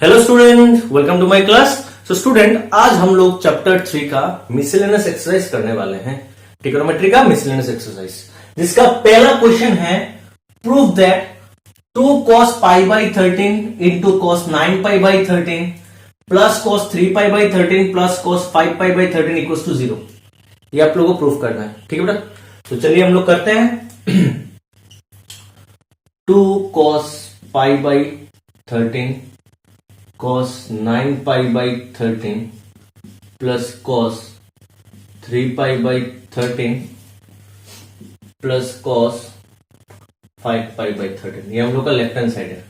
Hello student, welcome to my class. So student, आज हम लोग चैप्टर 3 का मिसलेनियस एक्सरसाइज करने वाले हैं, ट्रिगोनोमेट्री का मिसलेनियस एक्सरसाइज, जिसका पहला क्वेश्चन है prove that 2 cos pi by 13 into cos 9 pi by 13 plus cos 3 pi by 13 plus cos 5 pi by 13 equal to 0। ये आप लोगों को प्रूफ करना है, ठीक है बेटा। तो चलिए हम लोग करते हैं। 2 cos pi by 13 cos 9 pi by 13 plus cos 3 pi by 13 plus cos 5 pi by 13। ये हम लोग का लेफ्ट हैंड साइड है,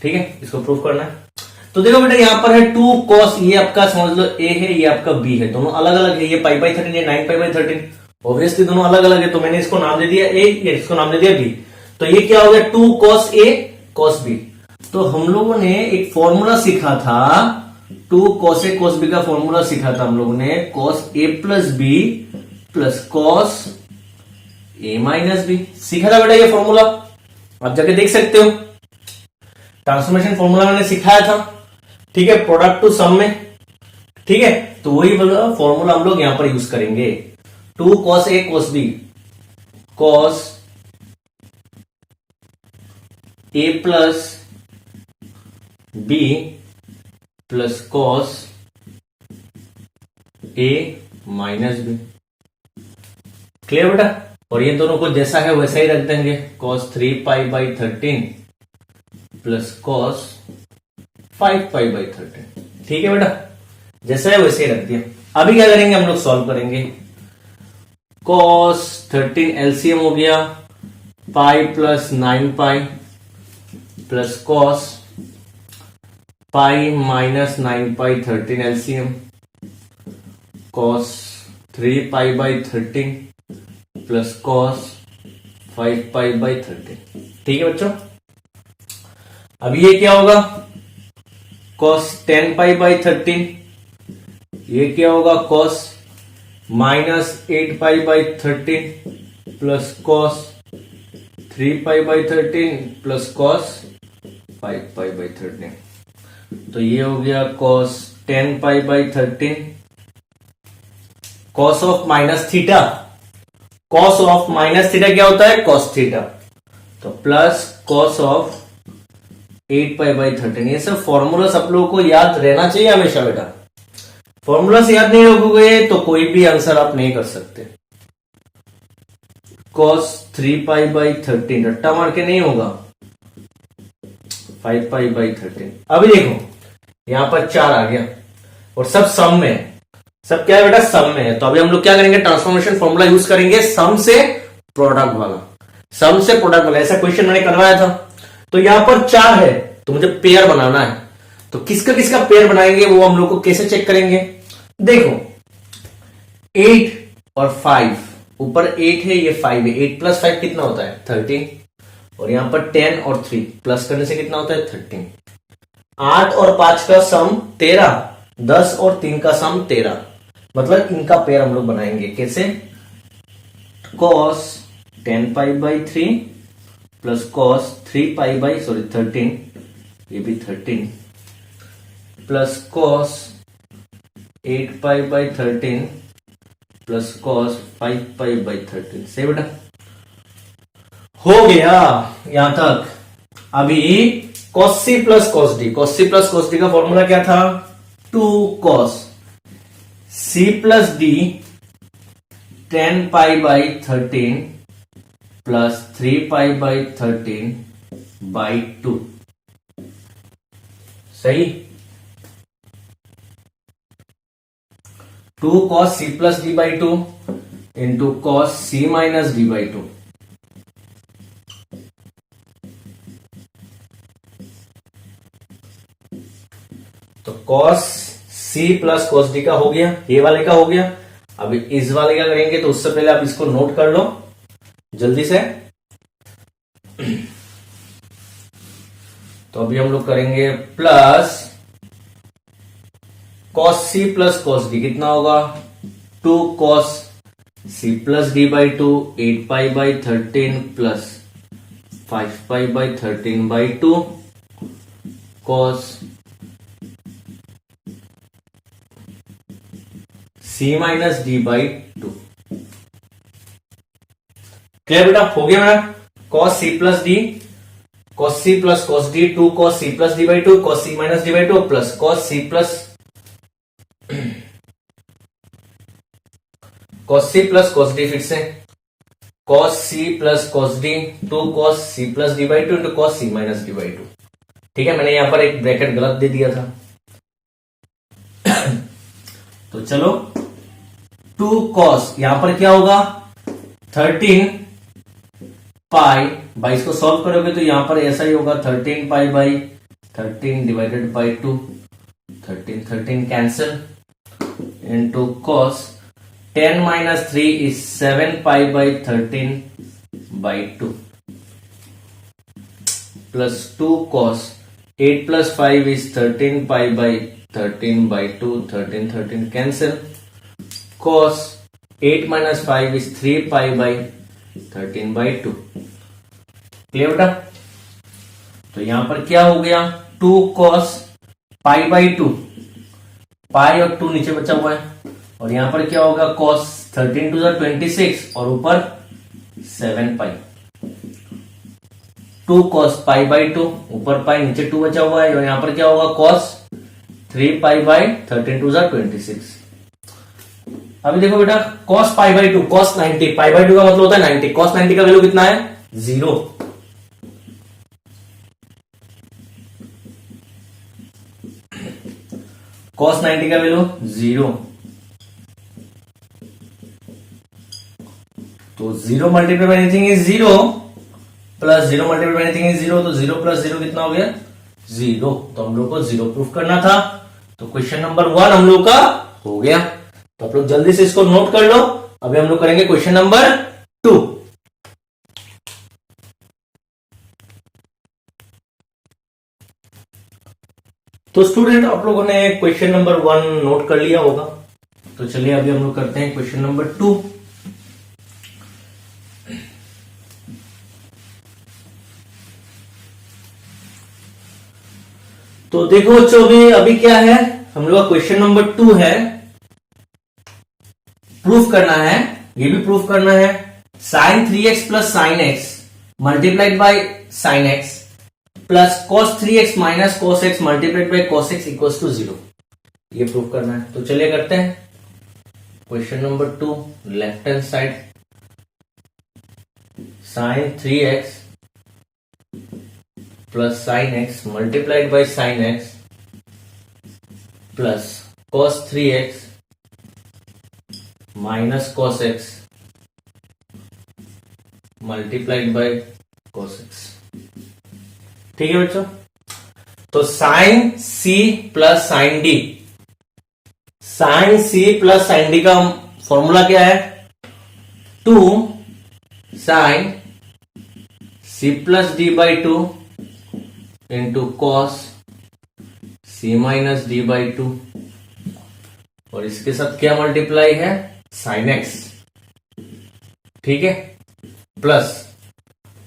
ठीक है। इसको प्रूफ करना है। तो देखो बेटा, यहां पर है 2 cos, ये आपका समझ लो a है, ये आपका b है, दोनों अलग अलग है। ये पाई बाई 13, ये 9 पाई बाई 13, ऑब्वियसली दोनों अलग अलग है। तो मैंने इसको नाम दे दिया a, ये इसको नाम दे दिया b। तो ये क्या हो गया, 2 cos a cos b। तो हम लोगों ने एक फॉर्मूला सीखा था, 2 cos a cos b का फॉर्मूला सीखा था हम लोगों ने, cos a plus b plus cos a minus b सीखा था बेटा। ये फॉर्मूला आप जाके देख सकते हो, ट्रांसफॉर्मेशन फॉर्मूला मैंने सिखाया था, ठीक है, प्रोडक्ट टू सम में, ठीक है। तो वही फॉर्मूला हम लोग यहां पर यूज करेंगे। 2 cos a cos b cos a plus b plus cos a minus b। Clear बेटा। और ये दोनों को जैसा है वैसा ही रख देंगे, cos 3 pi by 13 plus cos 5 pi by 13, ठीक है बेटा, जैसा है वैसे ही रख दिया। अभी क्या करेंगे, हम लोग सॉल्व करेंगे। cos 13 एलसीएम हो गया, pi plus 9 pi plus cos pi minus 9 pi 13 LCM, cos 3 pi by 13 plus cos 5 pi by 13, ठीक है बच्चों। अब ये क्या होगा, cos 10 पाई बाई 13, ये क्या होगा, cos minus 8 pi by 13 plus cos 3 pi by 13 plus cos 5 pi by 13। तो ये हो गया cos 10 pi by 13, cos of minus theta, cos of minus theta क्या होता है, cos थीटा, तो plus cos of 8 pi by 13। ये सब फॉर्मूला सब लोगों को याद रहना चाहिए हमेशा बेटा। फॉर्मूला से याद नहीं रखोगे तो कोई भी आंसर आप नहीं कर सकते। cos 3 पाई बाई 13 रट्टा मार के नहीं होगा, 5 पाई बाई 13। अभी देखो यहां पर 4 आ गया और सब सम में है, सब क्या है बेटा, सम में है। तो अभी हम लोग क्या करेंगे, ट्रांसफॉर्मेशन फॉर्मूला यूज करेंगे, सम से प्रोडक्ट वाला, सम से प्रोडक्ट वाला। ऐसा क्वेश्चन मैंने करवाया था। तो यहां पर 4 है तो मुझे पेयर बनाना है। तो किसका किसका पेयर बनाएंगे वो हम लोग को कैसे चेक करेंगे, देखो 8 और 5, ऊपर 8 है, ये 5 है, 8 प्लस 5 कितना होता है 13, और यहां पर 10 और 3 प्लस करने से कितना होता है 13। 8 और 5 का सम 13, 10 और 3 का सम 13, मतलब इनका पेयर हम लोग बनाएंगे कैसे, cos 10 pi by 3 plus cos 3 pi by 13, ये भी 13 plus cos 8 pi by 13 plus cos 5 pi by 13। सही बेटा, हो गया यहां तक। अभी cos c plus cos d, cos c plus cos d का फॉर्मूला क्या था, 2 cos c plus d 10 pi by 13 plus 3 pi by 13 by 2। सही, 2 cos c plus d by 2 into cos c minus d by 2। तो cos c plus cos d का हो गया, ये वाले का हो गया। अभी इस वाले का करेंगे, तो उससे पहले आप इसको नोट कर लो जल्दी से। तो अभी हम लोग करेंगे plus cos c plus cos d कितना होगा, 2 cos c plus d by 2, 8 pi by 13 plus 5 pi by 13 by 2 cos C minus D by two. Clear बेटा, हो गया मेरा cos C plus D, cos C plus cos D, two cos C plus D by two, cos C minus D by two plus cos C plus cos D, फिर से cos C plus cos D, two cos C plus D by two into cos C minus D by two. ठीक है, मैंने यहां पर एक bracket गलत दे दिया था। तो चलो, टू कॉस, यहां पर क्या होगा 13 पाई बाई, इसको सॉल्व करोगे तो यहां पर ऐसा ही होगा 13 पाई by 13 divided by 2, 13 cancel into cos 10 minus 3 is 7 pi by 13 by 2 plus 2 cos 8 plus 5 is 13 pi by 13 by 2, 13 cancel, cos 8 minus 5 is 3 pi by 13 by 2। Clear बेटा? तो यहां पर क्या हो गया 2 cos पाई बाई 2, पाई और 2 नीचे बचा हुआ है, और यहां पर क्या होगा cos 13 to the 26 और ऊपर 7 पाई, 2 cos पाई बाई 2, ऊपर पाई नीचे 2 बचा हुआ है, और यहां पर क्या होगा cos 3 pi by 13 to the 26। अभी देखो बेटा cos pi by 2, cos 90, pi by 2 का मतलब होता है 90, cos 90 का वैल्यू कितना है 0। cos 90 का वैल्यू 0, तो 0 multiply by anything is 0 plus 0 multiply by anything is 0, तो 0 प्लस 0 कितना हो गया 0। तो हम लोग को 0 प्रूफ करना था, तो क्वेश्चन नंबर 1 हम लोग का हो गया। तो आप लोग जल्दी से इसको नोट कर लो। अभी हम लोग करेंगे क्वेश्चन नंबर 2। तो स्टूडेंट आप लोगों ने क्वेश्चन नंबर 1 नोट कर लिया होगा, तो चलिए अभी हम लोग करते हैं क्वेश्चन नंबर 2। तो देखो बच्चों, अभी क्या है, हम लोग का क्वेश्चन नंबर 2 है, प्रूफ करना है, ये भी प्रूफ करना है sine 3x plus sine x multiplied by sine x plus cos 3x minus cos x multiplied by cos x equals to 0, ये प्रूफ करना है। तो चलिए करते हैं question number 2, left hand side sine 3x plus sine x multiplied by sine x plus cos 3x minus cos x multiplied by cos x. ठीक है बच्चों, तो साइन सी प्लस साइन डी, साइन सी प्लस साइन डी का formula क्या है 2 sine C plus D by 2 into cos C minus D by 2, और इसके साथ क्या मल्टीप्लाई है साइन एक्स। ठीक है, प्लस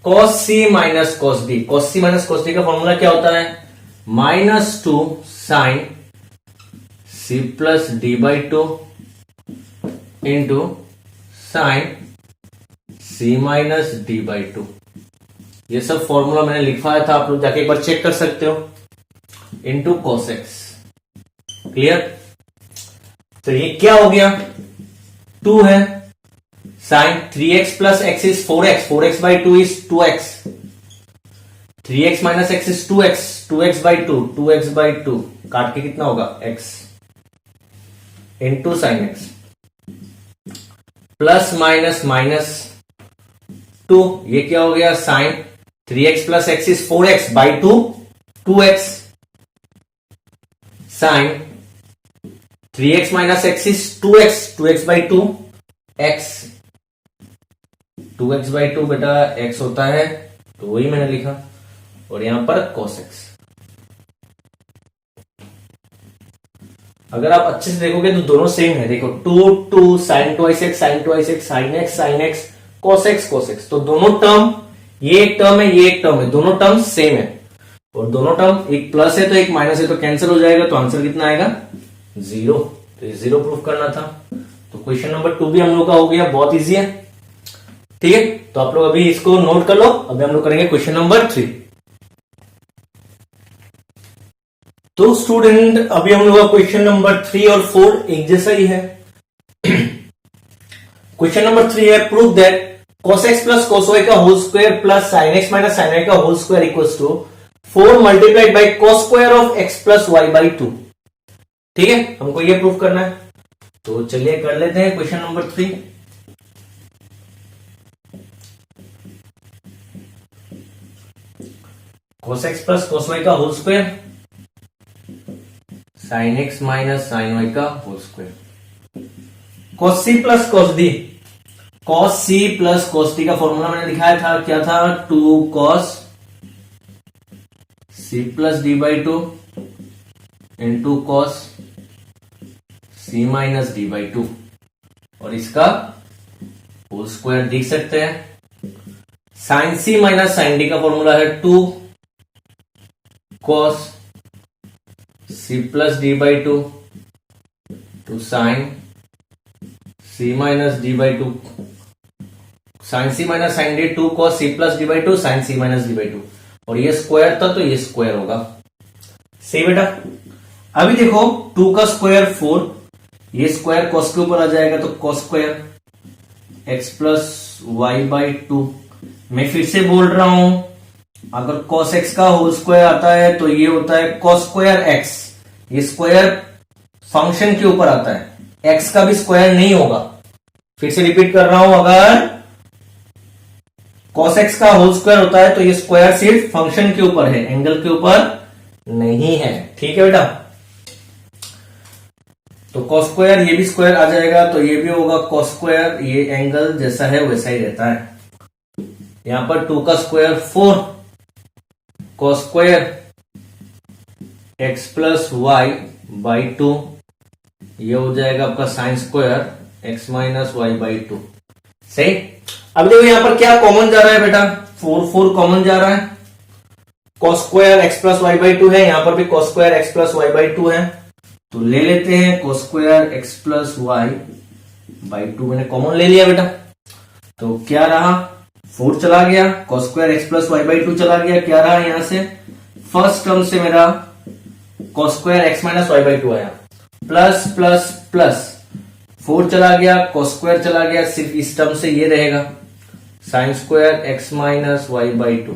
कॉस सी माइनस कॉस डी, कॉस सी माइनस कॉस डी का फॉर्मूला क्या होता है -2 sine C plus D by 2 into sine C minus D by 2। ये सब फॉर्मूला मैंने लिखवाया था, आप लोग जाके एक बार चेक कर सकते हो, इंटू कॉस एक्स। क्लियर? तो ये क्या हो गया 2 है, sine 3x plus x is 4x, 4x by 2 is 2x, 3x minus x is 2x, 2x by 2, 2x by 2 काट के कितना होगा x into sine x plus minus minus 2, ये क्या हो गया sine 3x plus x is 4x by 2 2x, sine 3x minus x is 2x, 2x by 2 x, 2x by 2 बेटा x होता है, तो वही मैंने लिखा, और यहां पर cos x। अगर आप अच्छे से देखोगे तो दोनों सेम है, देखो 2 sine 2x sine 2x sine x cos x, तो दोनों टर्म, ये एक टर्म है ये एक टर्म है, दोनों टर्म सेम है। और दोनों टर्म एक प्लस है तो एक माइनस है तो कैंसिल हो जाएगा, तो आंसर कितना आएगा 0। तो ये 0 प्रूफ करना था। तो क्वेश्चन नंबर 2 भी हम लोग का हो गया, बहुत इजी है। ठीक है, तो आप लोग अभी इसको नोट कर लो। अभी हम लोग करेंगे क्वेश्चन नंबर 3। तो स्टूडेंट अभी हम लोग का क्वेश्चन नंबर 3 और 4 एक जैसा ही है। क्वेश्चन नंबर 3 है, prove that cos x plus cos y का whole square plus sin x minus sin y का whole square equals to 4 multiplied by cos square of x plus y by 2। ठीक है, हमको ये प्रूफ करना है। तो चलिए कर लेते हैं question number 3। cos x plus cos y का whole square sin x minus sin y का whole square, cos c plus cos d, cos c plus cos t का फॉर्मूला मैंने दिखाया था, क्या था 2 cos c plus d by 2 into cos c minus d by 2, और इसका whole square देख सकते हैं। sin c minus sin d का फॉर्मूला है 2 cos c plus d by 2 to sin c minus d by 2, sin c minus sin d 2 cos c plus d by 2 sin c minus d by 2, और ये square था तो ये square होगा। सही बेटा, अभी देखो 2 का स्क्वायर 4, ये स्क्वायर cos के ऊपर आ जाएगा तो cos square x plus y by 2। मैं फिर से बोल रहा हूं, अगर cos x का होल स्क्वायर आता है तो ये होता है cos स्क्वायर x। ये स्क्वायर फंक्शन के ऊपर आता है, x का भी स्क्वायर नहीं होगा। फिर से रिपीट कर रहा हूं, अगर cos x का होल स्क्वायर होता है तो ये स्क्वायर सिर्फ फंक्शन के ऊपर है, एंगल के ऊपर नहीं है। ठीक है बेटा, तो cos स्क्वायर ये भी स्क्वायर आ जाएगा तो ये भी होगा cos स्क्वायर, ये एंगल जैसा है वैसा ही रहता है। यहां पर 2 का square 4 cos square x plus y by 2, ये हो जाएगा आपका sine square x minus y by 2। सही, अब देखो यहां पर क्या कॉमन जा रहा है बेटा, 4 कॉमन जा रहा है, cos square x plus y by 2 है, यहां पर भी cos square x plus y by 2 है, तो ले लेते हैं cos square x plus y by 2, मैंने कॉमन ले लिया बेटा। तो क्या रहा, 4 चला गया, cos square x plus y by 2 चला गया, क्या रहा यहां से, फर्स्ट टर्म से मेरा cos square x minus y by 2 आया, प्लस प्लस प्लस 4 चला गया, cos स्क्वायर चला गया, सिर्फ इस टर्म से ये रहेगा sine square x minus y by 2।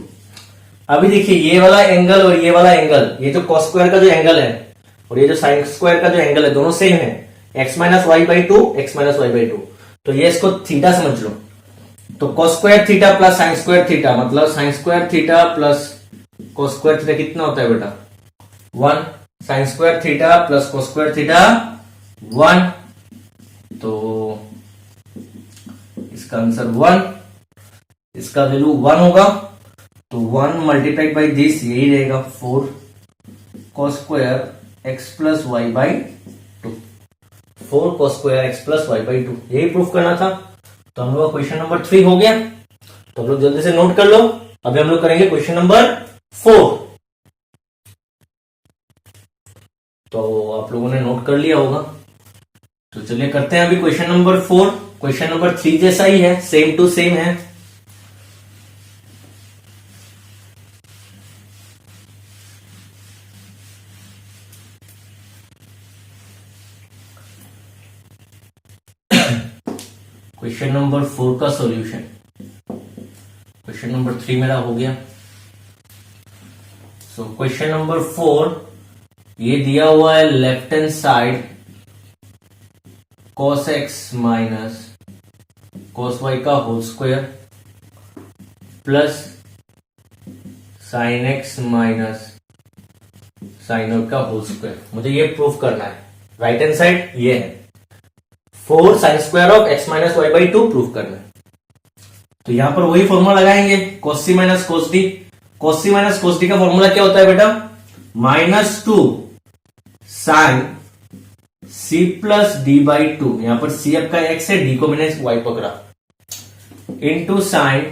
अभी देखिए ये वाला एंगल और ये वाला एंगल, ये जो cos स्क्वायर का जो एंगल है और ये जो साइन स्क्वायर का जो एंगल है, दोनों सेम है, x minus y by 2 x minus y by 2, तो ये इसको थीटा समझ लो। तो cos square theta plus sine square theta, मतलब sine square theta plus cos square theta कितना होता है बेटा 1, sine square theta plus cos square theta 1, तो इसका आंसर 1, इसका वैल्यू 1 होगा, तो 1 मल्टीप्लाइड बाई दिस यही रहेगा 4 cos square x plus y by 2, 4 cos square x plus y by 2, यही प्रूफ करना था। तो हम लोग का क्वेश्चन नंबर 3 हो गया, तो हम लोग जल्दी से नोट कर लो। अभी हम लोग करेंगे क्वेश्चन नंबर 4। तो आप लोगों ने नोट कर लिया होगा, तो चलिए करते हैं अभी क्वेश्चन नंबर 4। क्वेश्चन नंबर 3 जैसा ही है, सेम टू सेम है। क्वेश्चन नंबर 4 का सॉल्यूशन, क्वेश्चन नंबर 3 मेरा हो गया। सो क्वेश्चन नंबर 4, ये दिया हुआ है left hand side cos x minus cos y का whole square plus sin x minus sin y का होल स्क्वायर, मुझे ये प्रूफ करना है। राइट हैंड साइड ये है 4 sine square of x minus y by 2 proof करना है। तो यहां पर वही फॉर्मूला लगाएंगे, cos c minus cos d। cos c minus cos d का फॉर्मूला क्या होता है बेटा, -2 sine c plus D by 2, यहां पर c आपका x है, d को मैंने y पकड़ा, into sine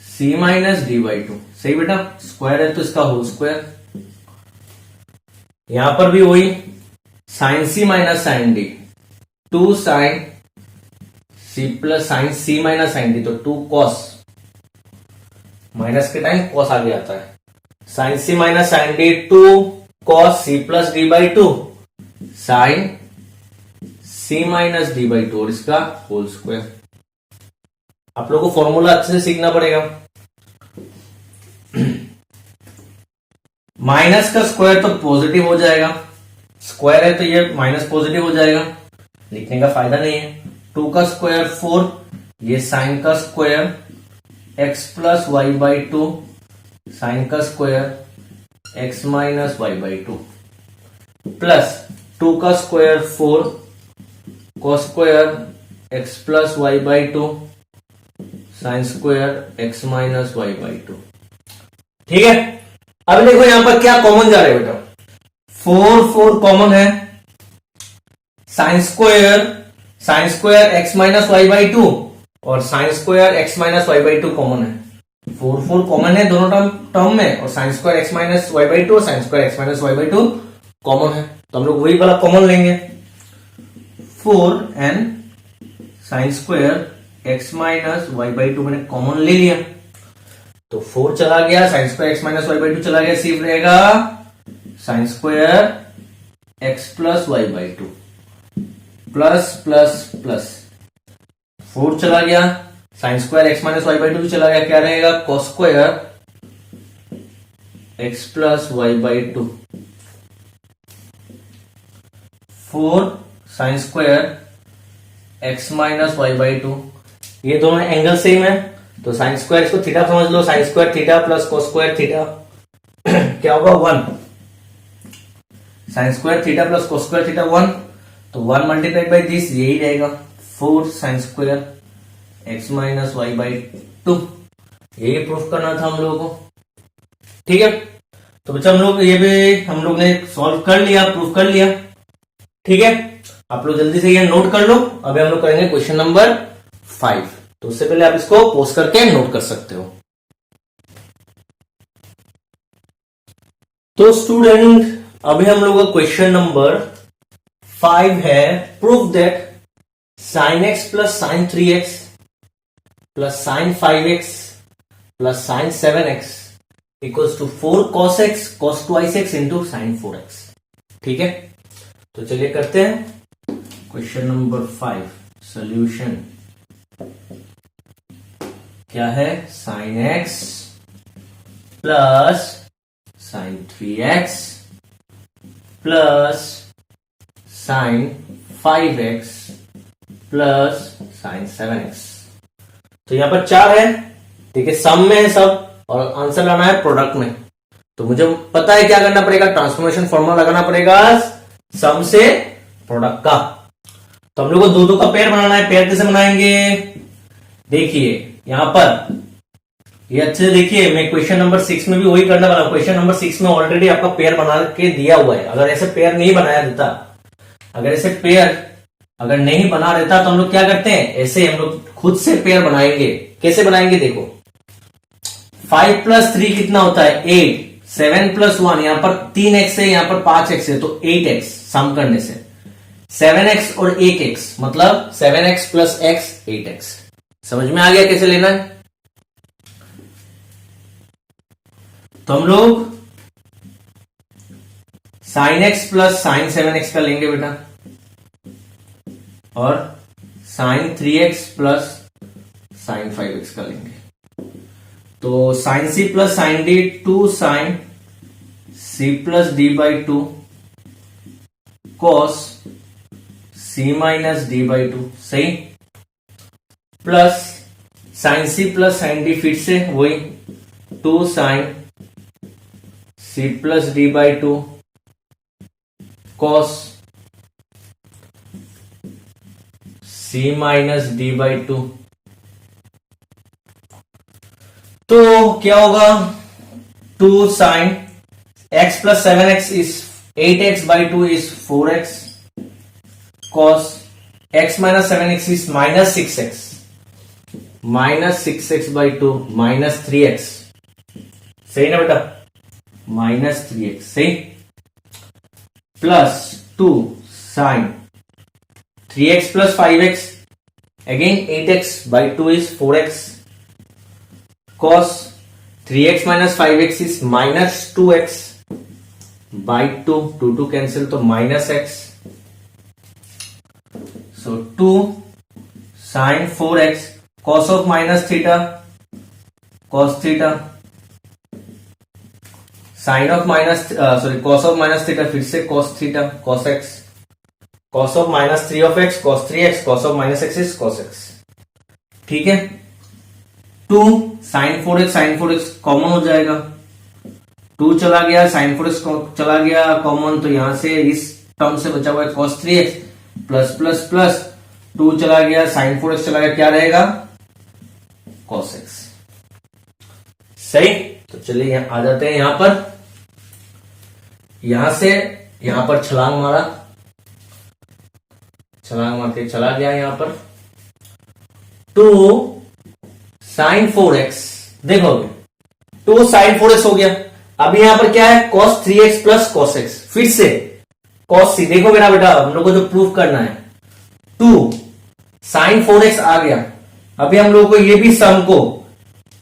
c minus D by 2। सही बेटा, स्क्वायर है तो इसका होल स्क्वायर। यहां पर भी वही साइन सी माइनस साइन डी, 2 साइन सी प्लस साइन सी माइनस साइन डी, तो 2 कॉस, माइनस के टाइम कॉस आगे आता है, sine C minus sine d 2 cos C plus D by 2 sine C minus D by 2 और इसका होल स्क्वायर। आप लोगों को फॉर्मूला अच्छे से सीखना पड़ेगा। माइनस का स्क्वायर तो पॉजिटिव हो जाएगा, स्क्वायर है तो ये माइनस पॉजिटिव हो जाएगा, लिखने का फायदा नहीं है। 2 का स्क्वायर 4, ये साइन का square x plus y by 2 sine का square x minus y by 2 plus 2 का square 4 cos square x plus y by 2 sine square x minus y by 2। ठीक है, अब देखो यहां पर क्या कॉमन जा रहा है बेटा, 4 कॉमन है, sine square x minus y by 2 और sine square x minus y by 2 common है। 4 कॉमन है दोनों टर्म में, और sine square x minus y by 2 और sine square x minus y by 2 common है, तो हम लोग वही वाला कॉमन लेंगे। 4 and sine square x minus y by 2 मैंने कॉमन ले लिया, तो 4 चला गया, sine square x minus y by 2 चला गया, सिर्फ रहेगा sine square x plus y by 2 plus plus plus 4 चला गया, sine square x minus y by 2 चला गया, क्या रहेगा cos square x plus y by 2 4 sine square x minus y by 2, ये दोनों एंगल सेम है तो साइन स्क्वायर इसको थीटा समझ लो, sine square theta plus cos square theta क्या होगा 1, sine square theta plus cos square theta 1, तो 1 मल्टीप्लाइड बाई दिस यही रहेगा 4 sine square x minus y by 2। यही प्रूफ करना था हम लोगों को। ठीक है, तो बच्चा हम लोग ने सॉल्व कर लिया, प्रूफ कर लिया। ठीक है, आप लोग जल्दी से ये नोट कर लो। अभी हम लोग करेंगे क्वेश्चन नंबर 5, तो उससे पहले आप इसको पोस्ट करके नोट कर सकते हो। तो स्टूडेंट अभी हम लोग का क्वेश्चन नंबर 5 है, proof that sine x plus sine 3x plus sine 5x plus sine 7x equals to 4 cos x cos twice x into sine 4x। ठीक है, तो चलिए करते हैं क्वेश्चन नंबर 5 सॉल्यूशन। क्या है, sine x plus sine 3x plus sine 5x plus sine 7x। तो यहां पर 4 है, ठीक है, सम में है सब और आंसर लाना है प्रोडक्ट में। तो मुझे पता है क्या करना पड़ेगा, ट्रांसफॉर्मेशन फॉर्मूला लगाना पड़ेगा सम से प्रोडक्ट का। तो हम लोग को दो का पेयर बनाना है। पेयर कैसे बनाएंगे, देखिए यहां पर ये अच्छे से देखिए, मैं क्वेश्चन नंबर 6 में भी वही करने वाला हूं। क्वेश्चन नंबर 6 में ऑलरेडी आपका पेयर बना के दिया हुआ है। अगर ऐसे पेयर नहीं बनाया देता, अगर ऐसे पेयर अगर नहीं बना रहता तो हम लोग क्या करते हैं, ऐसे हम लोग खुद से पेयर बनाएंगे। कैसे बनाएंगे देखो, 5 प्लस 3 कितना होता है 8, 7 प्लस 1 यहां पर 3x है, यहां पर 5x है, तो 8x सम करने से 7x और 1x मतलब 7x प्लस x 8x। समझ में आ गया कैसे लेना है। तो हम लोग sign x plus sine 7x का लेंगे बेटा, और sign 3x plus sine 5x का लेंगे। तो sine c plus sine d 2 sine c plus d by 2 cos c minus d by 2, सही, plus sine c plus sine d फिर से वही 2 sine c plus d by 2 cos c minus d by 2। तो क्या होगा, 2 sine x plus 7x is 8x by 2 is 4x cos x minus 7x is minus 6x by 2 minus 3x सही ना बेटा, -3x सही, plus 2 sine 3x plus 5x, again 8x by 2 is 4x, cos 3x minus 5x is -2x by 2 cancel तो -x, so 2 sine 4x cos of minus theta cos theta, sine of minus cos of minus theta फिर से cos theta cos x, cos of -3 of x cos 3x, cos of -x is cos x, ठीक है। 2 sine 4x common हो जाएगा, 2 चला गया, sign 4x चला गया कॉमन, तो यहां से इस टर्म से बचा हुआ है cos 3x plus plus plus 2 चला गया, साइन 4x चला गया, क्या रहेगा cos x, सही। तो चलिए आ जाते हैं यहां पर, यहां से यहां पर छलांग मारा, छलांग मार के चला गया यहां पर, 2 साइन 4x, देखोगे 2 साइन 4x हो गया। अब यहां पर क्या है cos 3x plus cos x, फिर से cos c, देखो मेरा बेटा हम लोग को जो प्रूफ करना है 2 साइन 4x आ गया, अभी हम लोगों को ये भी सम को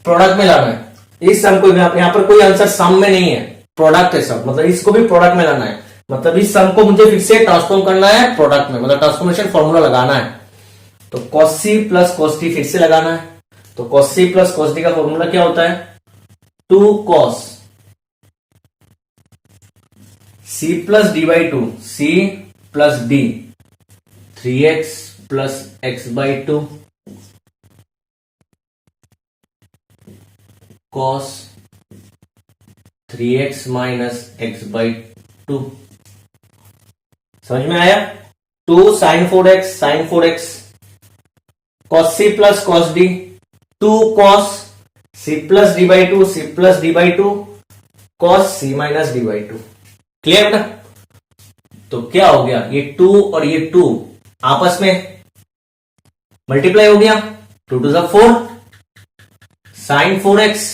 प्रोडक्ट में लाना है, इस सम को यहां पर कोई आंसर सम में नहीं है, प्रोडक्ट है सब, मतलब इसको भी प्रोडक्ट में लाना है, मतलब इस सम को मुझे फिर से ट्रांसफॉर्म करना है प्रोडक्ट में, मतलब ट्रांसफॉर्मेशन फॉर्मूला लगाना है, तो cos c plus cos d फिर से लगाना है, तो cos c plus cos d का फॉर्मूला क्या होता है 2 cos c plus d by 2, c plus d 3x plus x by 2 cos 3x minus x by 2, समझ में आया। 2 sine 4x cos c plus cos d, 2 cos c plus d by 2, c plus d by 2 cos c minus d by 2, clear बेटा। तो क्या हो गया, ये 2 और ये 2 आपस में मल्टीप्लाई हो गया, 2 to 4 sine 4x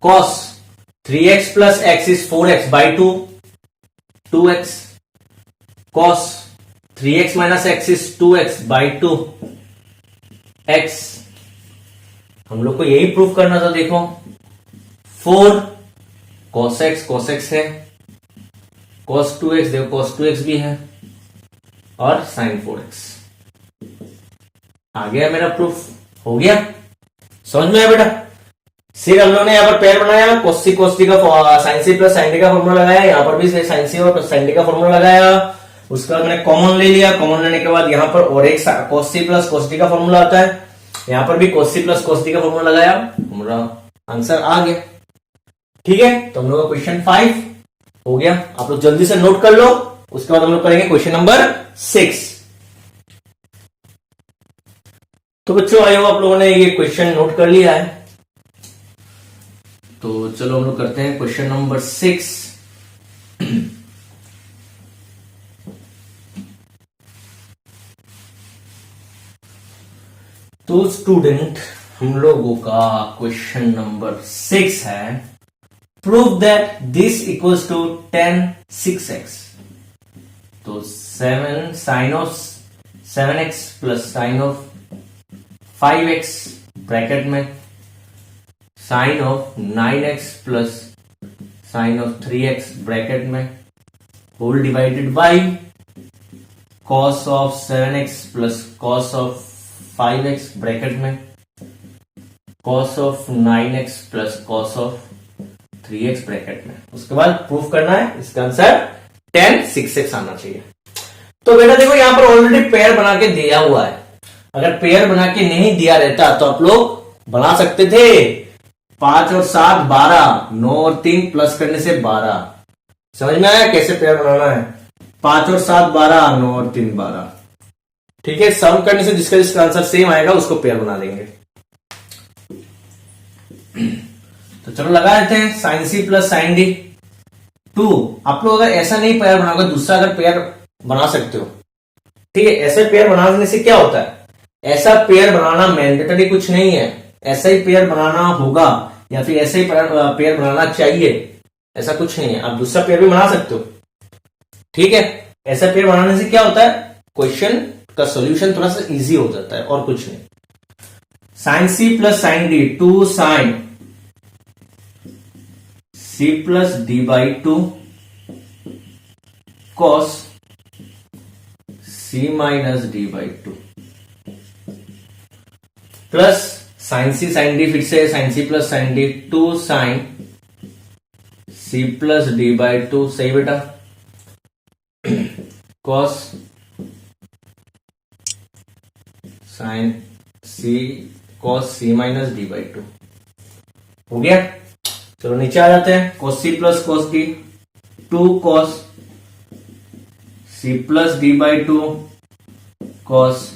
cos 3x plus x is 4x by 2 2x, cos 3x minus x is 2x by 2 x, हम लोग को यही प्रूफ करना था, देखो 4 cos x है, cos 2x देखो cos 2x भी है, और sin 4x आ गया मेरा प्रूफ, हो गया, समझ में आया बेटा। फिर हम लोग ने यहाँ पर पेयर बनाया, cos c cos d का sin c plus sin d का फॉर्मूला लगाया, यहाँ पर भी sin c और sin d का फॉर्मूला लगाया, उसके बाद मैंने कॉमन ले लिया, कॉमन लेने के बाद यहाँ पर और एक cos c plus cos d का फॉर्मूला आता है, यहाँ पर भी cos c plus cos d का फॉर्मूला लगाया, हमारा आंसर आ गया, ठीक है। तो हम लोग का क्वेश्चन 5 हो गया, आप लोग जल्दी से नोट कर लो, उसके बाद हम लोग करेंगे क्वेश्चन नंबर 6। तो बच्चों आई होप आप लोगों ने ये क्वेश्चन नोट कर लिया है, तो चलो हम लोग करते हैं क्वेश्चन नंबर 6। तो स्टूडेंट हम लोगों का क्वेश्चन नंबर 6 है, prove that this equals to 10 6x, तो 7 sine of 7x plus sine of 5x bracket में sine of 9x plus sine of 3x bracket में whole divided by cos of 7x plus cos of 5x bracket में cos of 9x plus cos of 3x bracket में। उसके बाद proof करना है, इसका answer 10 6x आना चाहिए। तो बेटा देखो यहां पर ऑलरेडी पेयर बना के दिया हुआ है, अगर पेयर बना के नहीं दिया रहता तो आप लोग बना सकते थे, 5 और 7 12, 9 और 3 प्लस करने से 12, समझ में आया कैसे पेयर बनाना है, 5 और 7 12, 9 और 3 12, ठीक है। सम करने से जिसका आंसर सेम आएगा उसको पेयर बना देंगे। तो चलो लगा देते हैं साइन सी प्लस साइन डी 2। आप लोग अगर ऐसा नहीं पेयर बनाओगे, दूसरा अगर पेयर बना सकते हो, ठीक है। ऐसे पेयर बनाने से क्या होता है, ऐसा पेयर बनाना मैंडेटरी कुछ नहीं है, ऐसा ही पेयर बनाना होगा या फिर ऐसे ही पेयर बनाना चाहिए, ऐसा कुछ नहीं है। आप दूसरा पेयर भी बना सकते हो, ठीक है। ऐसा पेयर बनाने से क्या होता है, क्वेश्चन का सॉल्यूशन थोड़ा सा इजी हो जाता है, और कुछ नहीं। Sine C plus sine d, 2 sine C plus D by 2 cos C minus D by 2 plus sine c sine d, फिर से sine C plus sine d, 2 sine C plus D by 2, सही बेटा, cos sine c cos C minus D by 2 हो गया। चलो नीचे आ जाते हैं, cos C plus cos d, 2 cos C plus D by 2 cos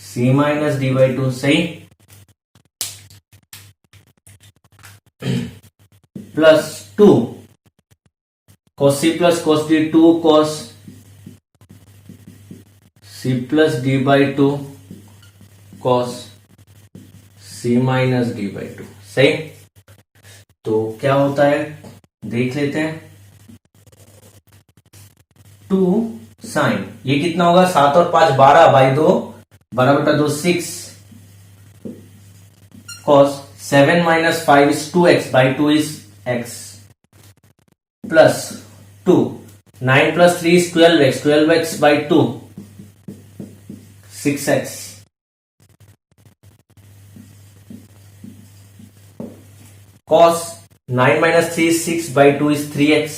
C minus D by 2, सही, plus 2 cos C plus cos d, 2 cos C plus D by 2 cos C minus D by 2, सही। तो क्या होता है देख लेते हैं, 2 sign, ये कितना होगा, 7 और 5 12 बाई 2, 12 बटा 2 6, cos 7 minus 5 is 2x by 2 is x, plus 2 9 plus 3 is 12x, 12x by 2 6x, cos 9 minus 3 is 6 by 2 is 3x,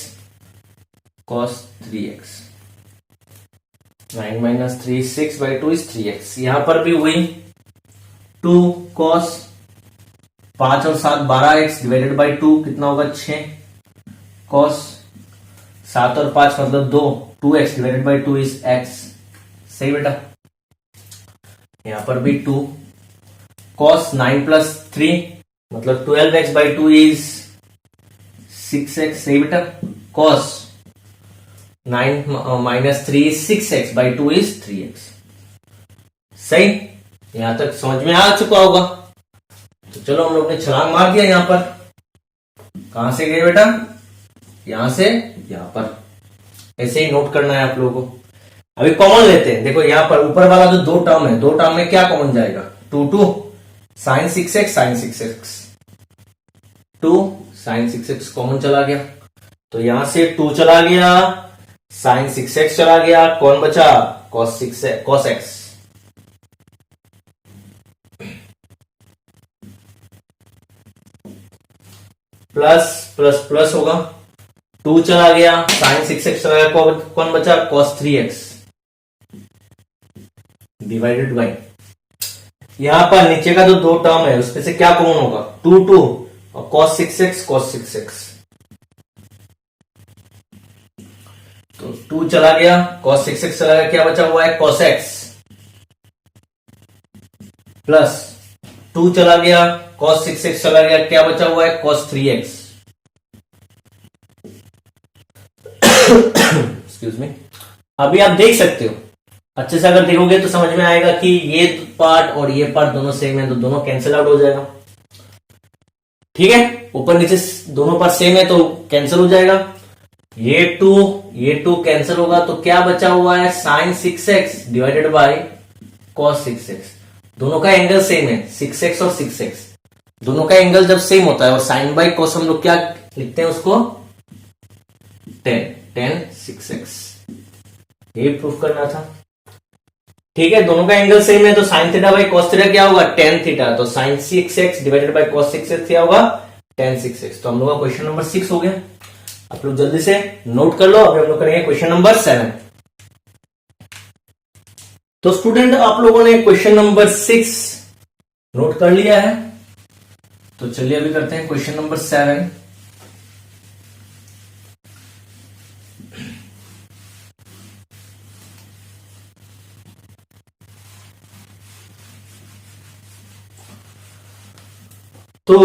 cos 3x, 9 minus 3 is 6 by 2 is 3x। यहां पर भी वही 2 cos 5 और 7 12x डिवाइडेड बाई 2 कितना होगा 6, cos 7 और 5 मतलब 2, 2x divided by 2 is x, सही बेटा। यहां पर भी 2 cos 9 प्लस 3 मतलब 12x बाई 2 इज 6x, सही बेटा, cos 9 minus 3 is 6x by 2 is 3x, सही। यहां तक समझ में आ चुका होगा। तो चलो हम लोग ने छलांग मार दिया, यहां पर कहां से गए बेटा, यहां से यहां पर, ऐसे ही नोट करना है आप लोगों को। अभी कॉमन लेते हैं, देखो यहां पर ऊपर वाला जो 2 टर्म है, 2 टर्म में क्या कॉमन जाएगा, 2 sign 6x sign 6x, 2 sign 6x common चला गया, तो यहां से 2 चला गया, साइन 6x चला गया, कौन बचा, cos 6 cos x, plus plus plus होगा, 2 चला गया, साइन 6x चला गया, कौन बचा, cos 3x डिवाइडेड बाई, यहां पर नीचे का जो 2 टर्म है उसमें से क्या कॉमन होगा, 2 और cos 6x, तो 2 चला गया, cos 6x चला गया, क्या बचा हुआ है cos x, प्लस 2 चला गया, cos 6x चला गया, क्या बचा हुआ है cos 3x, एक्सक्यूज मी। अभी आप देख सकते हो, अच्छे से अगर देखोगे तो समझ में आएगा कि ये पार्ट और ये पार्ट दोनों सेम है, तो दोनों कैंसिल आउट हो जाएगा, ठीक है। ऊपर नीचे दोनों पार्ट सेम है तो कैंसिल हो जाएगा, ये 2 कैंसिल होगा, तो क्या बचा हुआ है sign 6x divided by cos 6x, दोनों का एंगल सेम है, 6x और 6x, दोनों का एंगल जब सेम होता है, और साइन बाय cos हम लोग क्या लिखते हैं उसको, 10 6x, ये प्रूफ करना था, ठीक है। दोनों का एंगल सेम है, तो साइन थीटा बाई cos थीटा क्या होगा, tan थीटा, तो sine 6x divided by cos 6x क्या होगा, tan 6x। तो हम लोग का क्वेश्चन नंबर 6 हो गया। आप लोग जल्दी से नोट कर लो, अभी हम लोग करेंगे क्वेश्चन नंबर 7। तो स्टूडेंट आप लोगों ने क्वेश्चन नंबर 6 नोट कर लिया है, तो चलिए अभी करते हैं क्वेश्चन नंबर 7। तो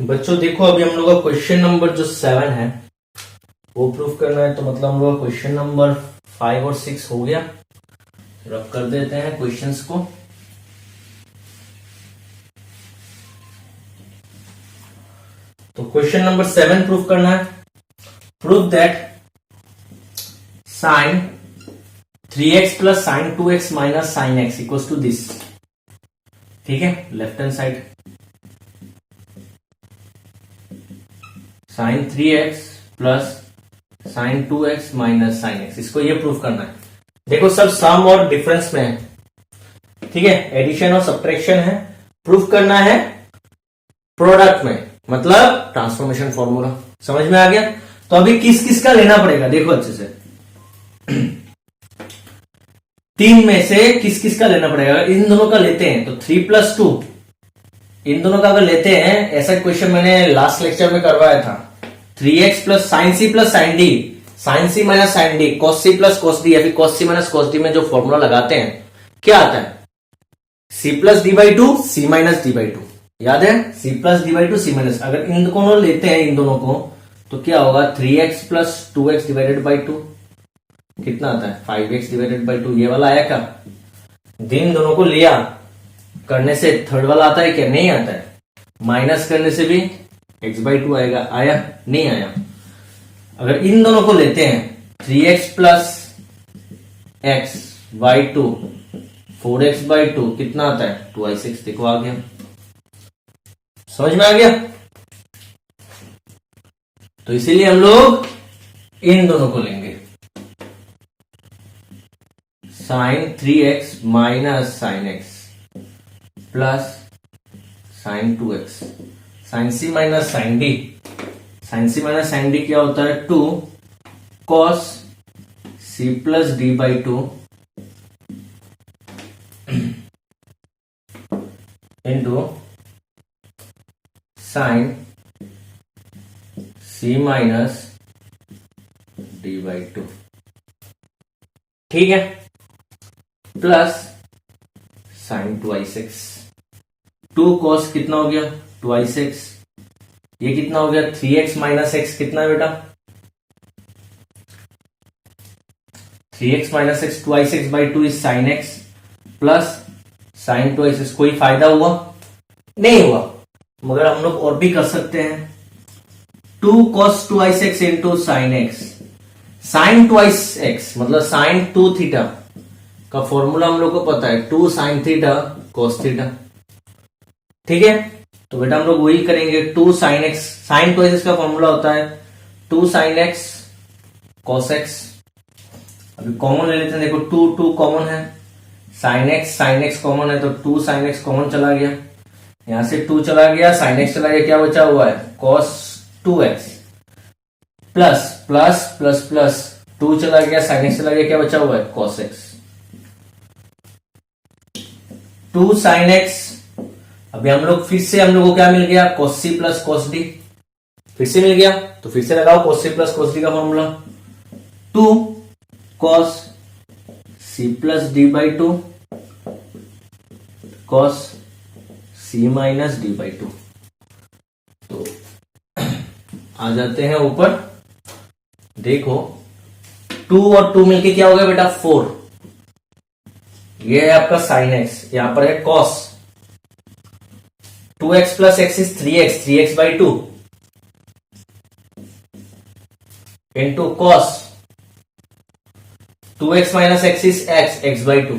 बच्चों देखो, अभी हम लोग का क्वेश्चन नंबर जो 7 है वो प्रूफ करना है, तो मतलब हम लोग का क्वेश्चन नंबर 5 और 6 हो गया। रब कर देते हैं क्वेश्चंस को। तो क्वेश्चन नंबर 7 प्रूफ करना है। Proof that sine 3x plus sine 2x minus sine x equals to this. ठीक है, left hand side sine 3x plus sine 2x minus sine x, इसको ये प्रूफ करना है। देखो सब सम और डिफरेंस में है, ठीक है, एडिशन और सब्ट्रैक्शन है। प्रूफ करना है प्रोडक्ट में, मतलब ट्रांसफॉर्मेशन फॉर्मूला। समझ में आ गया? तो अभी किस किस का लेना पड़ेगा, देखो अच्छे से। तीन में से किस किस का लेना पड़ेगा? इन दोनों का लेते हैं तो 3 + 2, इन दोनों का अगर लेते हैं, ऐसा क्वेश्चन मैंने लास्ट लेक्चर में करवाया था। 3x प्लस साइन सी प्लस साइन डी, साइन सी माइनस साइन डी, कॉस सी प्लस कॉस डी, या फिर कॉस सी माइनस कॉस डी में जो फॉर्मूला लगाते हैं क्या आता है? c plus D by two, c minus D by two. याद है? c plus D by two, c minus. अगर इन दोनों लेते हैं, इन दोनों को, तो क्या होगा? 3x plus 2x divided by 2 कितना आता है? 5x divided by 2। ये वाला आया क्या? इन दोनों को लिया करने से थर्ड वाला आता है क्या? नहीं आता है। माइनस करने से भी x/2 आएगा। आया? नहीं आया। अगर इन दोनों को लेते हैं 3x plus x by 2, 4x/2 कितना आता है? 2i6। देखो आ गया, समझ में आ गया? तो इसीलिए हम लोग इन दोनों को लेंगे, sine 3x minus sine x plus sine 2x, sine सी माइनस साइन डी। साइन सी माइनस साइन डी क्या होता है? 2 cos C plus D by 2 into sine C minus D by 2। ठीक है, प्लस साइन 2i6। 2 कॉस कितना हो गया? 2i6। ये कितना हो गया? 3x माइनस x कितना है बेटा? 3x minus x, 2i6/2 is sine x plus sign 2i6। कोई फायदा हुआ? नहीं हुआ, मगर हम लोग और भी कर सकते हैं। 2 cos 2i6 into sine x। Sine 2i6 मतलब साइन 2 थीटा का फॉर्मूला हम लोग को पता है, 2 साइन थीटा cos थीटा। ठीक है, तो बेटा हम लोग वही करेंगे। 2 साइन x, साइन 2i6 का फॉर्मूला होता है 2 साइन x cos x। अभी कॉमन ले लेते हैं। देखो 2 कॉमन है, साइन x कॉमन है, तो 2 साइन x कॉमन चला गया, यहां से 2 चला गया, साइन x चला गया, क्या बचा हुआ है? cos 2x plus plus plus plus 2 चला गया, साइन x चला गया, क्या बचा हुआ है? cos x। 2 साइन x, अभी हम लोग फिर से हम लोग को क्या मिल गया? cos c plus cos d। फिर से मिल गया, तो फिर से लगाओ cos c plus cos d का formula. 2 cos c plus d by 2 cos c minus d by 2। तो आ जाते हैं ऊपर। देखो 2 और 2 मिलके क्या हो गया बेटा? 4। ये है आपका साइन x, यहां पर है cos 2x plus x is 3x, 3x/2 into cos 2x minus x is x, x/2।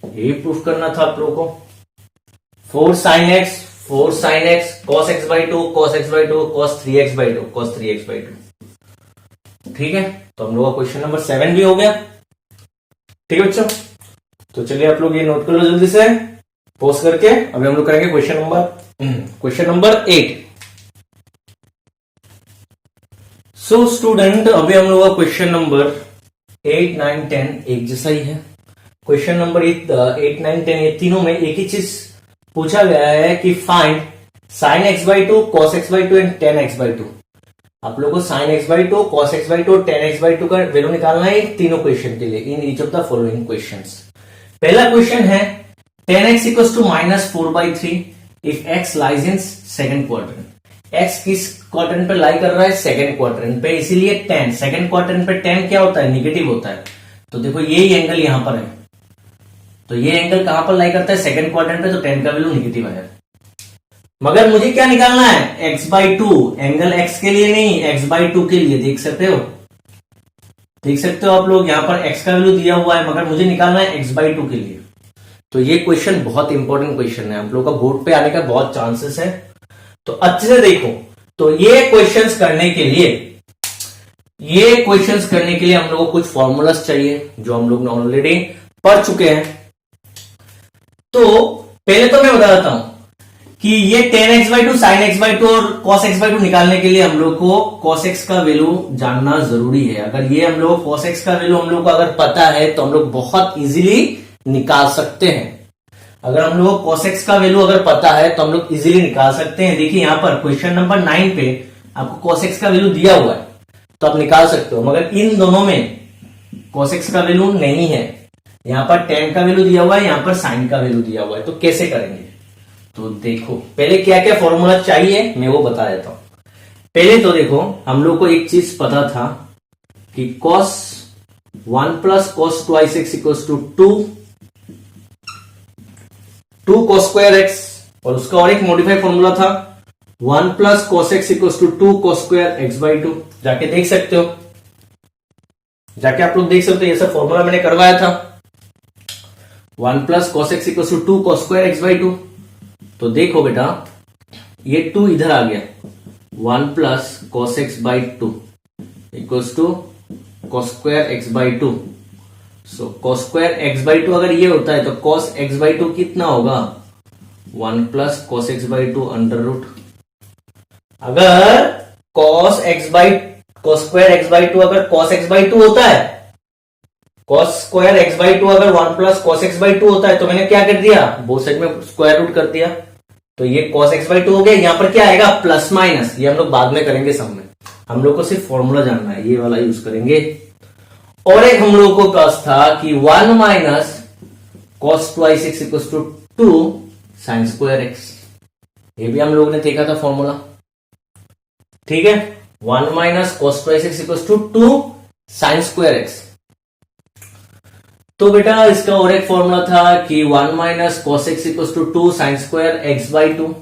यही प्रूफ करना था आप लोगों को। 4 sign x cos x/2 cos x/2 cos 3x/2 cos 3x/2। ठीक है, तो हम लोग का क्वेश्चन नंबर 7 भी हो गया। ठीक है बच्चों, तो चलिए आप लोग ये नोट कर लो जल्दी से पोस्ट करके। अभी हम लोग करेंगे क्वेश्चन नंबर 8। सो स्टूडेंट, अभी हम लोग का क्वेश्चन नंबर 8, 9, 10 एक जैसा ही है। क्वेश्चन नंबर 8, 9, 10 ये तीनों में एक ही चीज पूछा गया है कि find sign x/2 cos x/2 and tan x/2। आप लोगों को sign x/2 cos x/2 tan x/2 का वैल्यू निकालना है तीनों क्वेश्चन के लिए in each of the following questions. पहला क्वेश्चन है tan x equals to -4/3 if x lies in second quadrant. x किस क्वाड्रेंट पे लाई कर रहा है? सेकंड क्वाड्रेंट पे, इसीलिए tan। सेकंड क्वाड्रेंट पे tan क्या होता है? नेगेटिव होता है। तो देखो यही एंगल यहां पर है, तो ये एंगल कहां पर लाई करता है? सेकंड क्वाड्रेंट पे, तो tan का वैल्यू नेगेटिव है। मगर मुझे क्या निकालना है, x/2, एंगल x के लिए नहीं, x/2 के लिए। देख सकते हो, देख सकते हो आप लोग, यहां पर x का वैल्यू दिया हुआ है, मगर मुझे निकालना है x/2 के लिए। तो ये क्वेश्चन बहुत इंपॉर्टेंट क्वेश्चन है, आप लोग का बोर्ड पे आने का बहुत चांसेस है, तो अच्छे से देखो। तो ये क्वेश्चंस करने के लिए, हम लोग को कुछ फॉर्मूलाज चाहिए जो हम लोग ऑलरेडी पढ़ चुके हैं। तो पहले तो मैं बता देता हूं कि ये tan x/2, sin x/2 और cos x/2 निकालने के लिए हम लोग को cos x का वैल्यू जानना जरूरी है। अगर ये हम लोग cos x का वैल्यू हम लोग को अगर पता है तो हम लोग बहुत इजीली निकाल सकते हैं। अगर हम लोग को cos x का वैल्यू अगर पता है तो हम लोग इजीली निकाल सकते हैं। देखिए यहां पर क्वेश्चन नंबर 9 पे आपको cos x का वैल्यू दिया हुआ है तो आप निकाल सकते हो, मगर इन दोनों में cos x का वैल्यू नहीं है। यहां पर tan का वैल्यू दिया हुआ है, यहां पर sin का वैल्यू दिया हुआ है, तो कैसे करेंगे? तो देखो पहले क्या क्या फॉर्मूला चाहिए मैं वो बता देता हूं। पहले तो देखो हम लोग को एक चीज पता था कि cos 1 plus cos twice x equals to 2 cos square x, और उसका और एक मॉडिफाइड फॉर्मूला था 1 plus cos x equals to 2 cos square x/2। जाके देख सकते हो, जाके आप लोग देख सकते हो, ये सब फॉर्मूला मैंने करवाया था। 1 plus cos x equals to 2 cos square x/2। तो देखो बेटा ये 2 इधर आ गया, 1 plus cos x/2 equals to cos square x/2। So cos square x/2 अगर ये होता है तो cos x/2 कितना होगा, 1 plus cos x/2 under root. अगर cos square x/2 अगर cos x/2 होता है, cos square x/2 अगर 1 plus cos x/2 होता है तो मैंने क्या कर दिया, बोथ साइड में स्क्वायर रूट कर दिया, तो ये cos x/2 हो गया। यहां पर क्या आएगा, प्लस माइनस, ये हम लोग बाद में करेंगे सब में, हम लोग को सिर्फ फॉर्मूला जानना है, ये वाला यूज करेंगे। और एक हम लोग को कस था कि 1 minus cos twice x equals to 2 sin square x, ये भी हम लोगों ने देखा था फॉर्मूला, ठीक है। 1 minus cos twice x equals to 2 sin square x। तो बेटा इसका और एक फॉर्मूला था कि 1 minus cos x equals to 2 sin square x/2,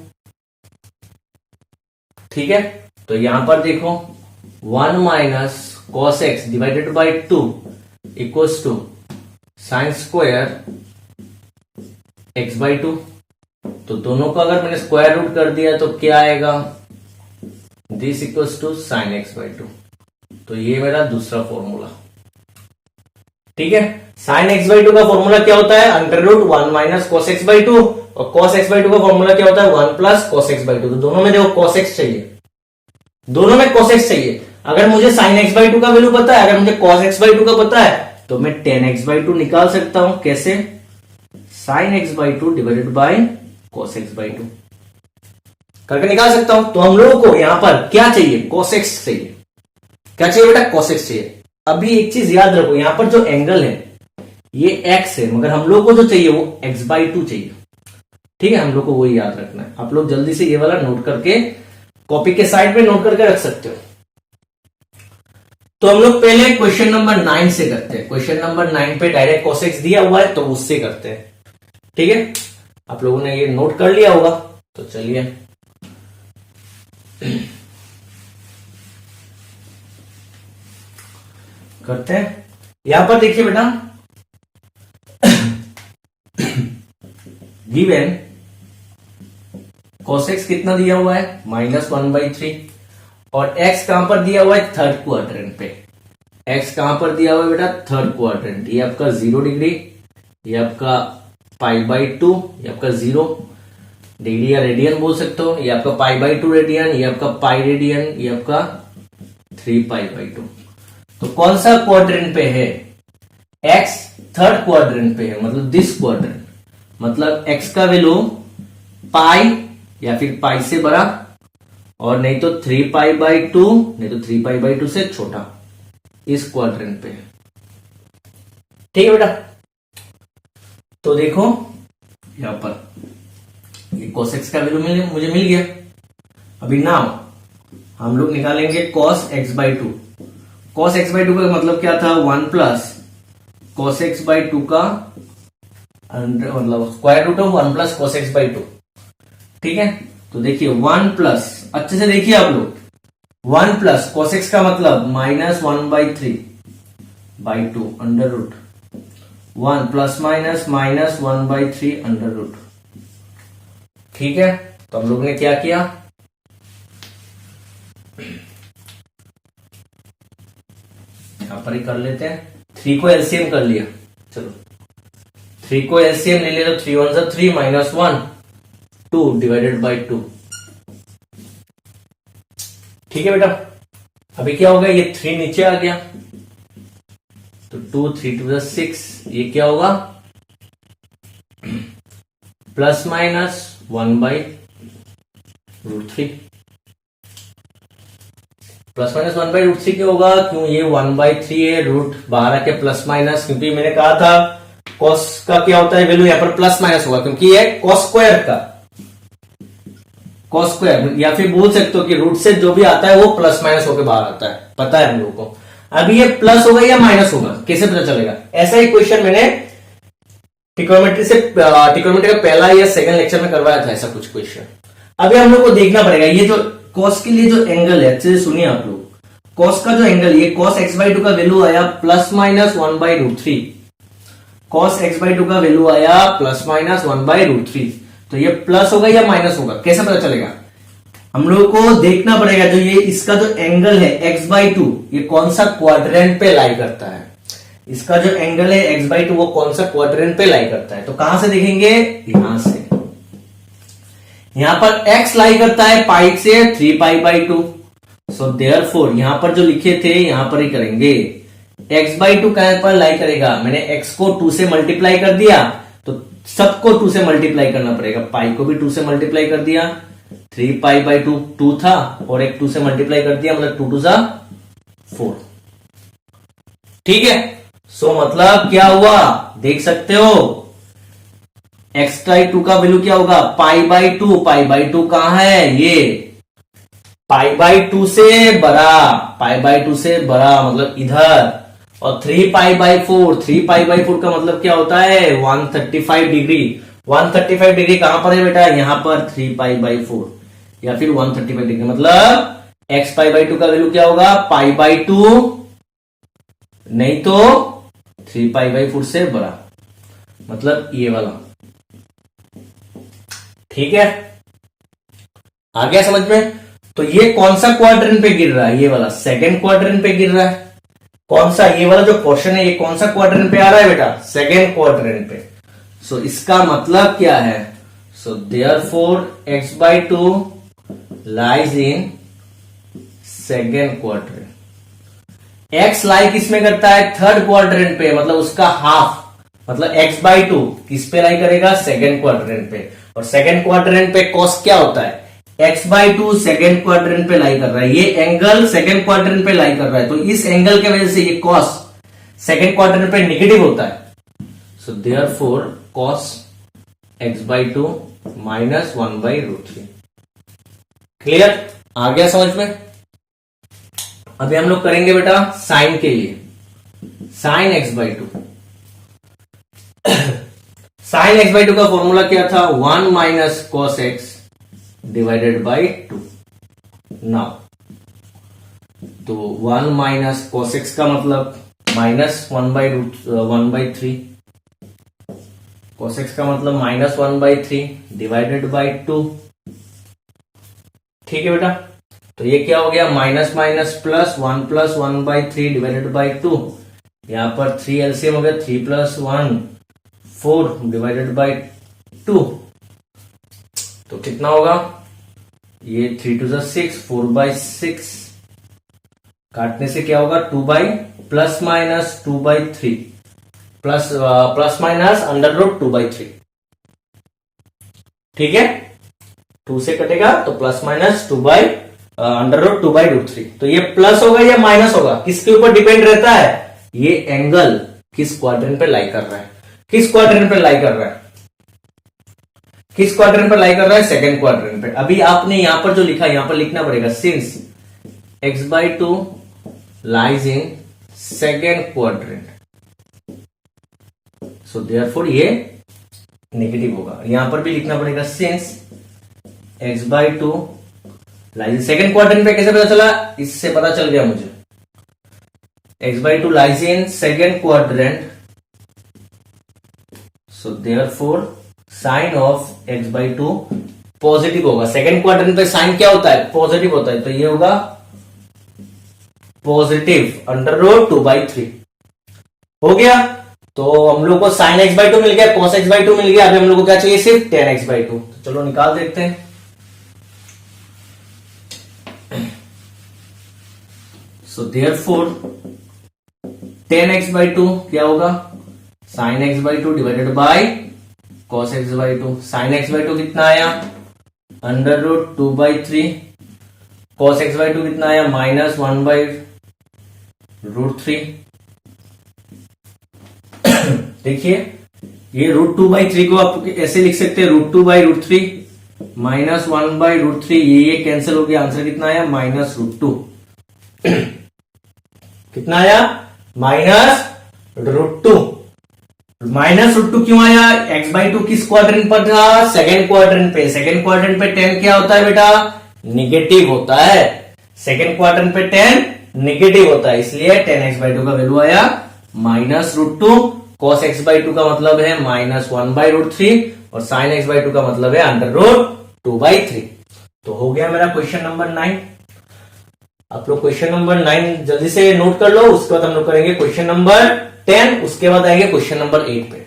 ठीक है। तो यहां पर देखो 1 minus cos x divided by 2 equals to sin square x/2। तो दोनों को अगर मैंने स्क्वायर रूट कर दिया तो क्या आएगा, this equals to sin x/2। तो ये मेरा दूसरा फॉर्मूला, ठीक है। sin x/2 का फॉर्मूला क्या होता है, under root 1 minus cos x/2, और cos x/2 का फॉर्मूला क्या होता है, 1 प्लस cos x/2। तो दोनों में देखो cos x चाहिए, दोनों में cos x चाहिए। अगर मुझे sin x/2 का वैल्यू पता है, अगर मुझे cos x/2 का पता है तो मैं tan x/2 निकाल सकता हूं। कैसे, sin x/2 divided by cos x/2 करके निकाल सकता हूं। तो हम लोगों को यहां पर क्या चाहिए, cos x चाहिए। क्या चाहिए बेटा, cos x चाहिए। अभी एक चीज याद रखो, यहां पर जो एंगल है ये x है, मगर हम लोग को जो चाहिए वो x/2 चाहिए, ठीक है। हम लोग को वही याद रखना है। आप लोग जल्दी से ये वाला नोट करके कॉपी के साइड में नोट करके रख सकते हो। तो हम लोग पहले क्वेश्चन नंबर 9 से करते हैं। क्वेश्चन नंबर 9 पे डायरेक्ट cos x दिया हुआ है तो उससे करते हैं, ठीक है। आप लोगों ने ये नोट कर लिया होगा, तो चलिए करते हैं। यहां पर देखिए बेटा, गिवन cos x कितना दिया हुआ है, -1/3, और x कहां पर दिया हुआ है, थर्ड क्वाड्रेंट पे। x कहां पर दिया हुआ है बेटा, थर्ड क्वाड्रेंट। ये आपका 0 डिग्री, ये आपका π/2, ये आपका 0 डिग्री या रेडियन बोल सकते हो, ये आपका π/2 रेडियन, ये आपका पाई रेडियन, ये आपका 3π/2। तो कौन सा क्वाड्रेंट पे है, x थर्ड क्वाड्रेंट पे है, मतलब दिस क्वाड्रेंट, मतलब x का वैल्यू पाई या फिर पाई से बड़ा, और नहीं तो 3π/2, नहीं तो 3π/2 से छोटा, इस क्वाड्रेंट पे, ठीक है बेटा। तो देखो यहां पर ये cos x का वैल्यू मुझे मिल गया। अभी नाउ हम लोग निकालेंगे cos x/2। cos x/2 का मतलब क्या था, 1 प्लस cos x/2 का मतलब square root of 1 plus cos x/2, ठीक है। तो देखिए 1 प्लस, अच्छे से देखिए आप लोग, 1 प्लस cos x का मतलब -1/3/2 under root 1 plus minus -1/3 under root. ठीक है, तो हम लोग ने क्या किया, यहां पर ही कर लेते हैं, 3 को एलसीएम कर लिया। चलो 3 को एलसीएम ले लिया तो 3 1 सा 3 -1 2 डिवाइडेड बाई 2। ठीक है बेटा, अभी क्या होगा, ये 3 नीचे आ गया तो 2 3 2 6, ये क्या होगा प्लस माइनस 1/√3। प्लस माइनस 1/√3 क्या होगा, क्यों ये 1/3 है, रूट बाहर आके प्लस माइनस, क्योंकि मैंने कहा था कॉस का क्या होता है वैल्यू, यहां पर प्लस माइनस होगा क्योंकि ये कॉस स्क्वायर का, कॉस स्क्वायर, या फिर बोल सकते हो कि रूट से जो भी आता है वो प्लस माइनस होकर बाहर आता है, पता है हम लोगों को। अभी ये प्लस होगा या माइनस होगा कैसे पता चलेगा, ऐसा ही क्वेश्चन मैंने ट्रिग्नोमेट्री का पहला या सेकंड लेक्चर में करवाया था, ऐसा कुछ क्वेश्चन। अभी हम लोग को देखना पड़ेगा ये जो कॉस के लिए जो एंगल है, अच्छे से सुनिए आप लोग, कॉस का जो एंगल, ये cos x/2 का वैल्यू आया प्लस माइनस 1/√3, cos x/2 का वैल्यू आया प्लस माइनस 1/√3, तो ये प्लस होगा या माइनस होगा कैसे पता चलेगा, हम लोगों को देखना पड़ेगा जो ये इसका जो एंगल है x/2 ये कौन सा क्वाड्रेंट पे लाई करता है, इसका जो एंगल है x/2 वो कौन सा क्वाड्रेंट पे लाई करता है। तो कहां से देखेंगे, यहां से, यहां पर x लाई करता है पाई से 3π/2, सो देयरफॉर यहां पर जो लिखे थे यहां पर ही करेंगे, x/2 कहां पर लाई करेगा, मैंने x को 2 से मल्टीप्लाई कर दिया तो सबको 2 से मल्टीप्लाई करना पड़ेगा, पाई को भी 2 से मल्टीप्लाई कर दिया, 3π/2 2 था और एक 2 से मल्टीप्लाई कर दिया, मतलब 2 2 सा 4। ठीक है, सो मतलब क्या हुआ देख सकते हो, x/2 का वैल्यू क्या होगा π/2, π/2 कहां है, ये π/2 से बड़ा, π/2 से बड़ा मतलब इधर, और 3π/4, 3π/4 का मतलब क्या होता है 135 डिग्री, 135 डिग्री कहां पर है बेटा, यहां पर 3π/4 या फिर 135 डिग्री, मतलब x π/2 का वैल्यू क्या होगा π/2 नहीं तो 3π/4 से बड़ा, मतलब ये वाला। ठीक है, आ गया समझ में। तो ये कौन सा क्वाड्रेंट पे गिर रहा है, ये वाला सेकंड क्वाड्रेंट पे गिर रहा है, कौन सा, ये वाला जो पोर्शन है ये कौन सा क्वाड्रेंट पे आ रहा है बेटा, सेकंड क्वाड्रेंट पे। सो इसका मतलब क्या है, so therefore x/2 lies in second quadrant, x लाई किस में करता है, थर्ड क्वाड्रेंट पे, मतलब उसका हाफ, मतलब x/2 किस पे लाई करेगा, सेकंड क्वाड्रेंट पे, और सेकंड क्वाड्रेंट पे कॉस क्या होता है, x/2 सेकंड क्वाड्रेंट पे लाई कर रहा है, ये एंगल सेकंड क्वाड्रेंट पे लाई कर रहा है, तो इस एंगल के वजह से ये कॉस सेकंड क्वाड्रेंट पे नेगेटिव होता है, so therefore cos x/2 minus 1/√3। Clear, आ गया समझ में। अभी हम लोग करेंगे बेटा साइन के लिए, साइन x/2, साइन x/2 का फॉर्मूला क्या था, 1 minus cos x divided by 2। Now तो 1 माइनस कॉस x का मतलब माइनस 1/3, कॉस x का मतलब माइनस 1/3 डिवाइडेड बाई 2। ठीक है बेटा, तो ये क्या हो गया, minus minus plus 1 plus 1/3 divided by 2, यहां पर 3 एलसीएम हो गया, 3 प्लस 1 4 डिवाइडेड बाई 2, तो कितना होगा, ये 3 2 6, 4/6 काटने से क्या होगा, 2 plus minus 2/3 plus minus under root 2/3। ठीक है, 2 से कटेगा तो प्लस माइनस 2 अंडर रूट 2/√3, तो ये प्लस होगा या माइनस होगा, किसके ऊपर डिपेंड रहता है, ये एंगल किस क्वाड्रेंट पे लाई कर रहा है, किस क्वाड्रेंट पे लाई कर रहा है, किस क्वाड्रेंट पे लाई कर रहा है, सेकंड क्वाड्रेंट पे। अभी आपने यहां पर जो लिखा यहां पर लिखना पड़ेगा, since x/2 lies in second quadrant, so therefore ये नेगेटिव होगा, यहां पर भी लिखना पड़ेगा, since x by to lies second quadrant पे कैसे पता चला, इससे पता चल गया मुझे। X by to lies in second quadrant, so therefore sign of x by to positive होगा। सेकेंड क्वाड्रेंट पे साइन क्या होता है, पॉजिटिव होता है, तो ये होगा पॉजिटिव अंडर रूट 2/3 हो गया। तो हम लोग को साइन एक्स बाई टू मिल गया, कॉस एक्स बाई टू मिल गया। अभी हम लोग को क्या चाहिए, सिर्फ टेन एक्स बाई टू। तो चलो निकाल देखते हैं। So therefore tan x by two क्या होगा, sine x by two divided by cos x by two. Sine x by two कितना आया, under root 2/3। Cos x by two कितना आया, -1/√3। देखिए ये √2/3 को आप ऐसे लिख सकते हैं, √2/√3 -1/√3। ये कैंसिल हो गया, आंसर कितना आया, -√2। कितना आया, -√2। -√2 क्यों आया, एक्स बाई टू किस क्वाड्रेंट पर था, सेकेंड क्वाड्रेंट पे। सेकेंड क्वाड्रेंट पे 10 क्या होता है बेटा, निगेटिव होता है। सेकेंड क्वाड्रेंट पे 10 निगेटिव होता है, इसलिए 10x बाई टू का वैल्यू आया -√2। cos x बाई टू का मतलब है -1/√3 और sin x बाई टू का मतलब है √2/3। तो हो गया मेरा क्वेश्चन नंबर 9। आप लोग क्वेश्चन नंबर 9 जल्दी से नोट कर लो, उसके बाद हम लोग करेंगे क्वेश्चन नंबर 10, उसके बाद आएंगे क्वेश्चन नंबर 8 पे।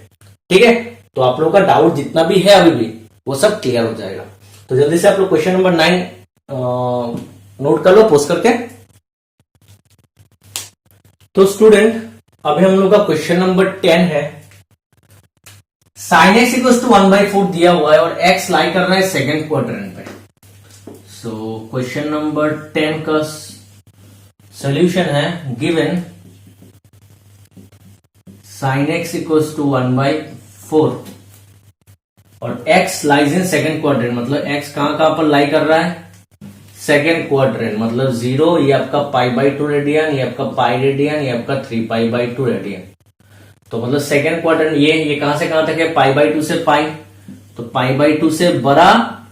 ठीक है, तो आप लोग का डाउट जितना भी है अभी भी वो सब क्लियर हो जाएगा। तो जल्दी से आप लोग क्वेश्चन नंबर 9 नोट कर लो पोस्ट करके। तो स्टूडेंट अभी हम लोग का क्वेश्चन नंबर 10 है। साइन एक्स इक्वल टू 1/4 दिया हुआ है और एक्स लाई कर रहा है सेकेंड क्वाड्रेंट पे। सो क्वेश्चन नंबर 10 का सॉल्यूशन है, given sine x equal to 1/4 और x lies in second quadrant, मतलब एक्स कहां पर लाई कर रहा है, सेकेंड क्वाड्रेंट, मतलब 0, ये आपका π/2 रेडियन, ये आपका π रेडियन, ये आपका 3π/2 रेडियन। तो मतलब सेकेंड क्वाड्रेंट ये कहां से कहां तक है, π/2 से π, तो π/2 से बड़ा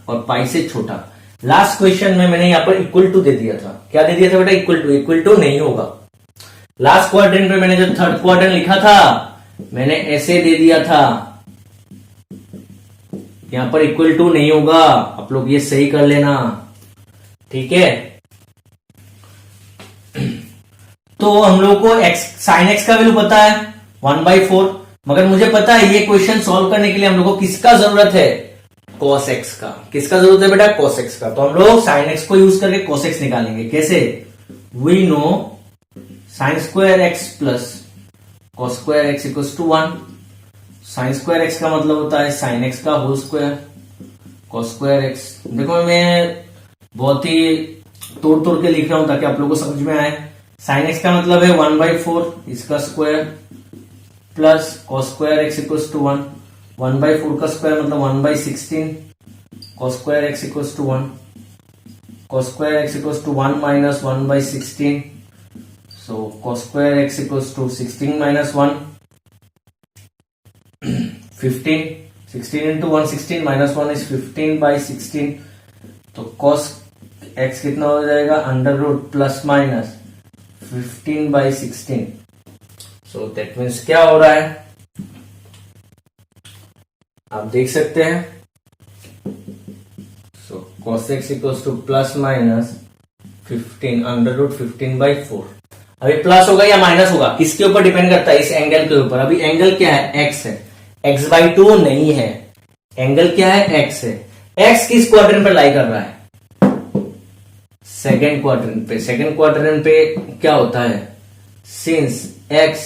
और π से छोटा। लास्ट क्वेश्चन में मैंने यहां पर इक्वल टू दे दिया था, क्या दे दिया था बेटा, इक्वल टू नहीं होगा। लास्ट क्वाड्रेंट में मैंने जो थर्ड क्वाड्रेंट लिखा था मैंने ऐसे दे दिया था, यहां पर इक्वल टू नहीं होगा, आप लोग ये सही कर लेना। ठीक है, तो हम लोग को साइन एक्स का वैल्यू पता है 1/4, मगर मुझे पता है ये क्वेश्चन सॉल्व करने के लिए हम लोग को किसका जरूरत है, cos x का। किसका जरूरत है बेटा, cos x का। तो हम लोग साइन एक्स को यूज करके cos x निकालेंगे। कैसे, we know sine square x plus cos square x equal to 1। Sine square x का मतलब होता है साइन एक्स का whole square, cos square x. देखो मैं बहुत ही तोड़ तोड़ के लिख रहा हूं ताकि आप लोगों को समझ में आए। साइन एक्स का मतलब है 1/4 इसका square plus cos square x equal to 1। 1/4 का स्क्वायर मतलब 1/16 cos square x equal to 1। cos square x equal to 1 minus 1/16, so cos square x equal to 16 minus 1 15। 16 into 1 16 minus 1 is 15/16। तो cos x कितना हो जाएगा, under root plus minus 15/16। So that means क्या हो रहा है, आप देख सकते हैं। So cos x equal to plus minus 15 under root 15/4। अभी प्लस होगा या माइनस होगा किसके ऊपर डिपेंड करता है, इस एंगल के ऊपर। अभी एंगल क्या है, x है, x/2 नहीं है, एंगल क्या है, x है। x किस क्वाड्रेंट पर लाई कर रहा है, सेकेंड क्वाड्रेंट पे। सेकेंड क्वाड्रेंट पे क्या होता है, since x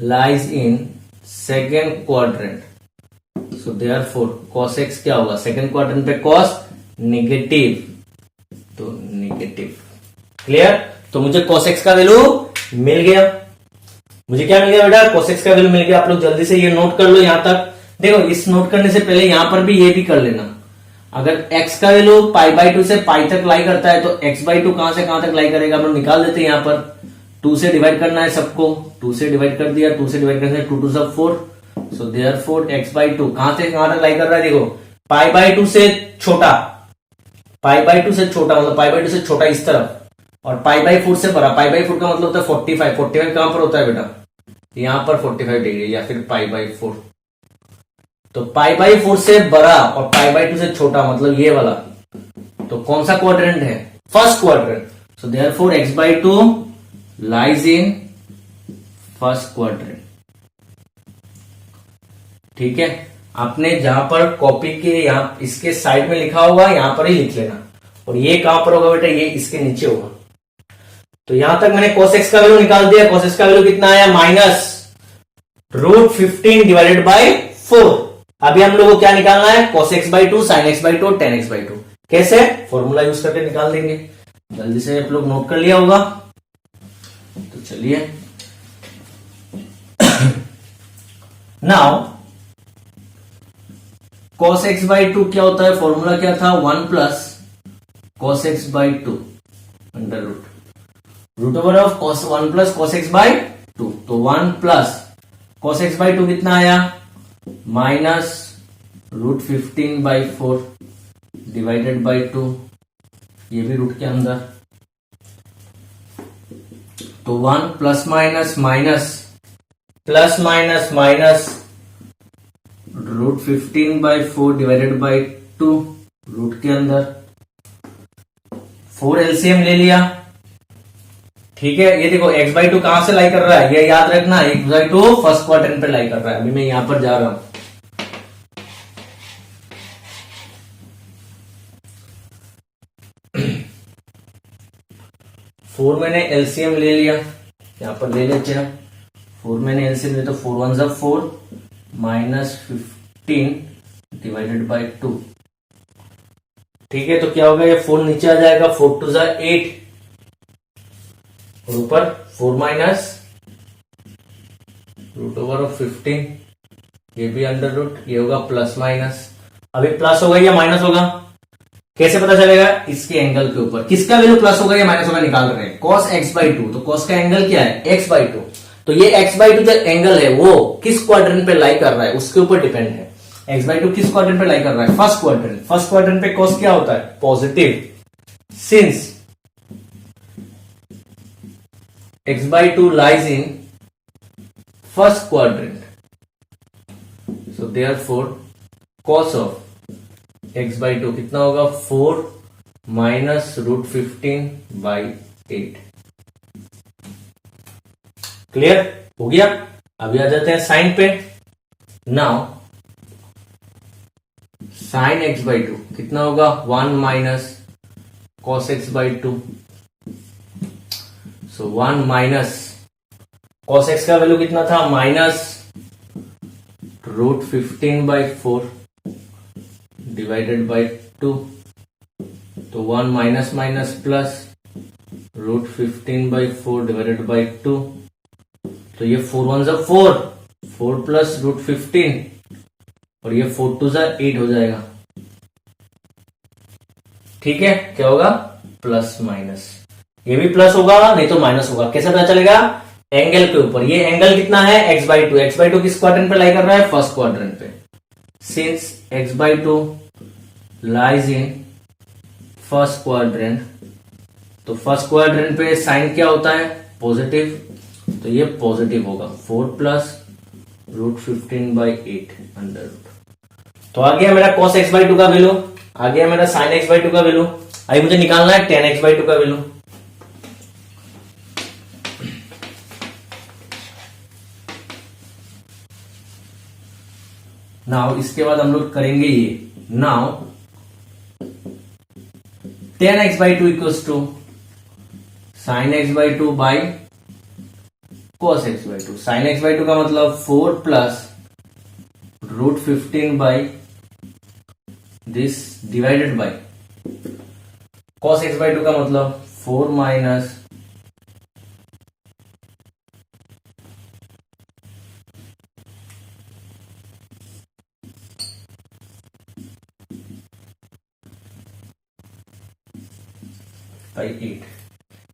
lies in second quadrant, so therefore cos x क्या होगा, सेकेंड क्वाड्रेंट पे cos नेगेटिव, तो नेगेटिव। क्लियर, तो मुझे cos x का वैल्यू मिल गया। मुझे क्या मिल गया बेटा, cos x का वैल्यू मिल गया। आप लोग जल्दी से ये नोट कर लो यहां तक। देखो इस नोट करने से पहले यहां पर भी ये भी कर लेना, अगर x का वैल्यू π/2 से π तक लाई करता है तो x/2 कहां से कहां तक लाई करेगा, हम लोग निकाल देते हैं। यहां पर 2 से डिवाइड करना है सबको, 2 से डिवाइड कर दिया, 2 से डिवाइड करने से 2 2 सब 4। सो देयरफॉर x/2 कहां से कहां तक लाई कर रहा है, देखो π/2 से छोटा π/2 से छोटा मतलब π/2 से छोटा इस तरफ, और π/4 से बड़ा। π/4 का मतलब होता है 45। 45 कहां पर होता है बेटा? यहां पर 45 डिग्री, या फिर π/4। तो π/4 से बड़ा और π/2 से छोटा मतलब ये वाला, तो कौन सा क्वाड्रेंट है? First quadrant. So therefore x/2 lies in first quadrant. ठीक है, आपने जहां पर कॉपी के यहां इसके साइड में लिखा होगा यहां पर ही लिख लेना, और ये कहां पर होगा बेटा? ये इसके नीचे होगा। तो यहां तक मैंने cos x का वैल्यू निकाल दिया। cos x का वैल्यू कितना आया? -√15 डिवाइडेड बाय 4। अभी हम लोग को क्या निकालना है? cos x/2, sin x/2, tan x/2। कैसे? फॉर्मूला यूज करके निकाल देंगे। जल्दी से आप लोग नोट कर लिया होगा, तो चलिए। नाउ cos x/2 क्या होता है? फॉर्मूला क्या था? 1 plus cos x/2 under root over of cos 1 plus cos x/2। तो 1 प्लस cos x/2 कितना आया? -√15/4 डिवाइडेड बाई 2, ये भी रूट के अंदर। तो 1 plus minus minus plus minus minus √15/4 divided by 2 root के अंदर। 4 एलसीएम ले लिया। ठीक है, ये देखो x/2 कहां से लाई कर रहा है? ये याद रखना, x/2 फर्स्ट क्वाड्रेंट पे लाई कर रहा है। अभी मैं यहां पर जा रहा हूं। फोर मैंने एलसीएम ले लिया, यहां पर ले लेते हैं। 4 मैंने एलसीएम लिया, तो 4 1 ज़ा 4 -15 डिवाइडेड बाई 2। ठीक है, तो क्या होगा? ये 4 नीचे आ जाएगा। 4 2 ज़ा 8, और ऊपर 4 माइनस √15, ये भी अंडर रूट, ये होगा प्लस माइनस। अभी प्लस होगा या माइनस होगा कैसे पता चलेगा? इसके एंगल के ऊपर किसका वैल्यू प्लस होगा या माइनस होगा निकाल रहे हैं। cos x/2, तो cos का एंगल क्या है? x/2। तो ये x/2 जो एंगल है वो किस क्वाड्रेंट पे लाई कर रहा है उसके ऊपर डिपेंड है। x/2 किस क्वाड्रेंट पे लाई कर रहा है? First quadrant. फर्स्ट क्वाड्रेंट पे cos क्या होता है? Positive. Since x/2 lies in first quadrant, so therefore cos of x/2 कितना होगा? 4 माइनस √15/8। क्लियर हो गया? अभी आ जाते हैं साइन पे। नाउ साइन x/2 कितना होगा? 1 माइनस cos x/2। सो 1 माइनस cos x का वैल्यू कितना था? -√15/4 डिवाइडेड बाई 2। तो 1 minus minus plus √15/4 divided by 2। तो ये 4 1 ज़ा 4, 4 प्लस √15, और ये 4 2 ज़ा 8 हो जाएगा। ठीक है, क्या होगा? Plus minus. ये भी प्लस होगा, नहीं तो माइनस होगा। कैसे पता चलेगा? एंगल के ऊपर। ये एंगल कितना है? x/2। x/2 किस क्वाड्रेंट पे लाई कर रहा है? फर्स्ट क्वाड्रेंट पे। Since x/2 lies in first quadrant, तो फर्स्ट क्वाड्रेंट पे साइन क्या होता है? पॉजिटिव। तो ये पॉजिटिव होगा। 4 प्लस √15/8 अंडर रूट। तो आ गया मेरा cos x/2 का वैल्यू, आ गया मेरा sin x/2 का वैल्यू। अभी मुझे निकालना है tan x/2 का वैल्यू। नाउ इसके बाद हम लोग करेंगे ये। Now tan x/2 equals to sin x/2 by cos x/2। sin x/2 का मतलब 4 plus √15 by this divided by cos x/2 का मतलब 4 माइनस बाई 8।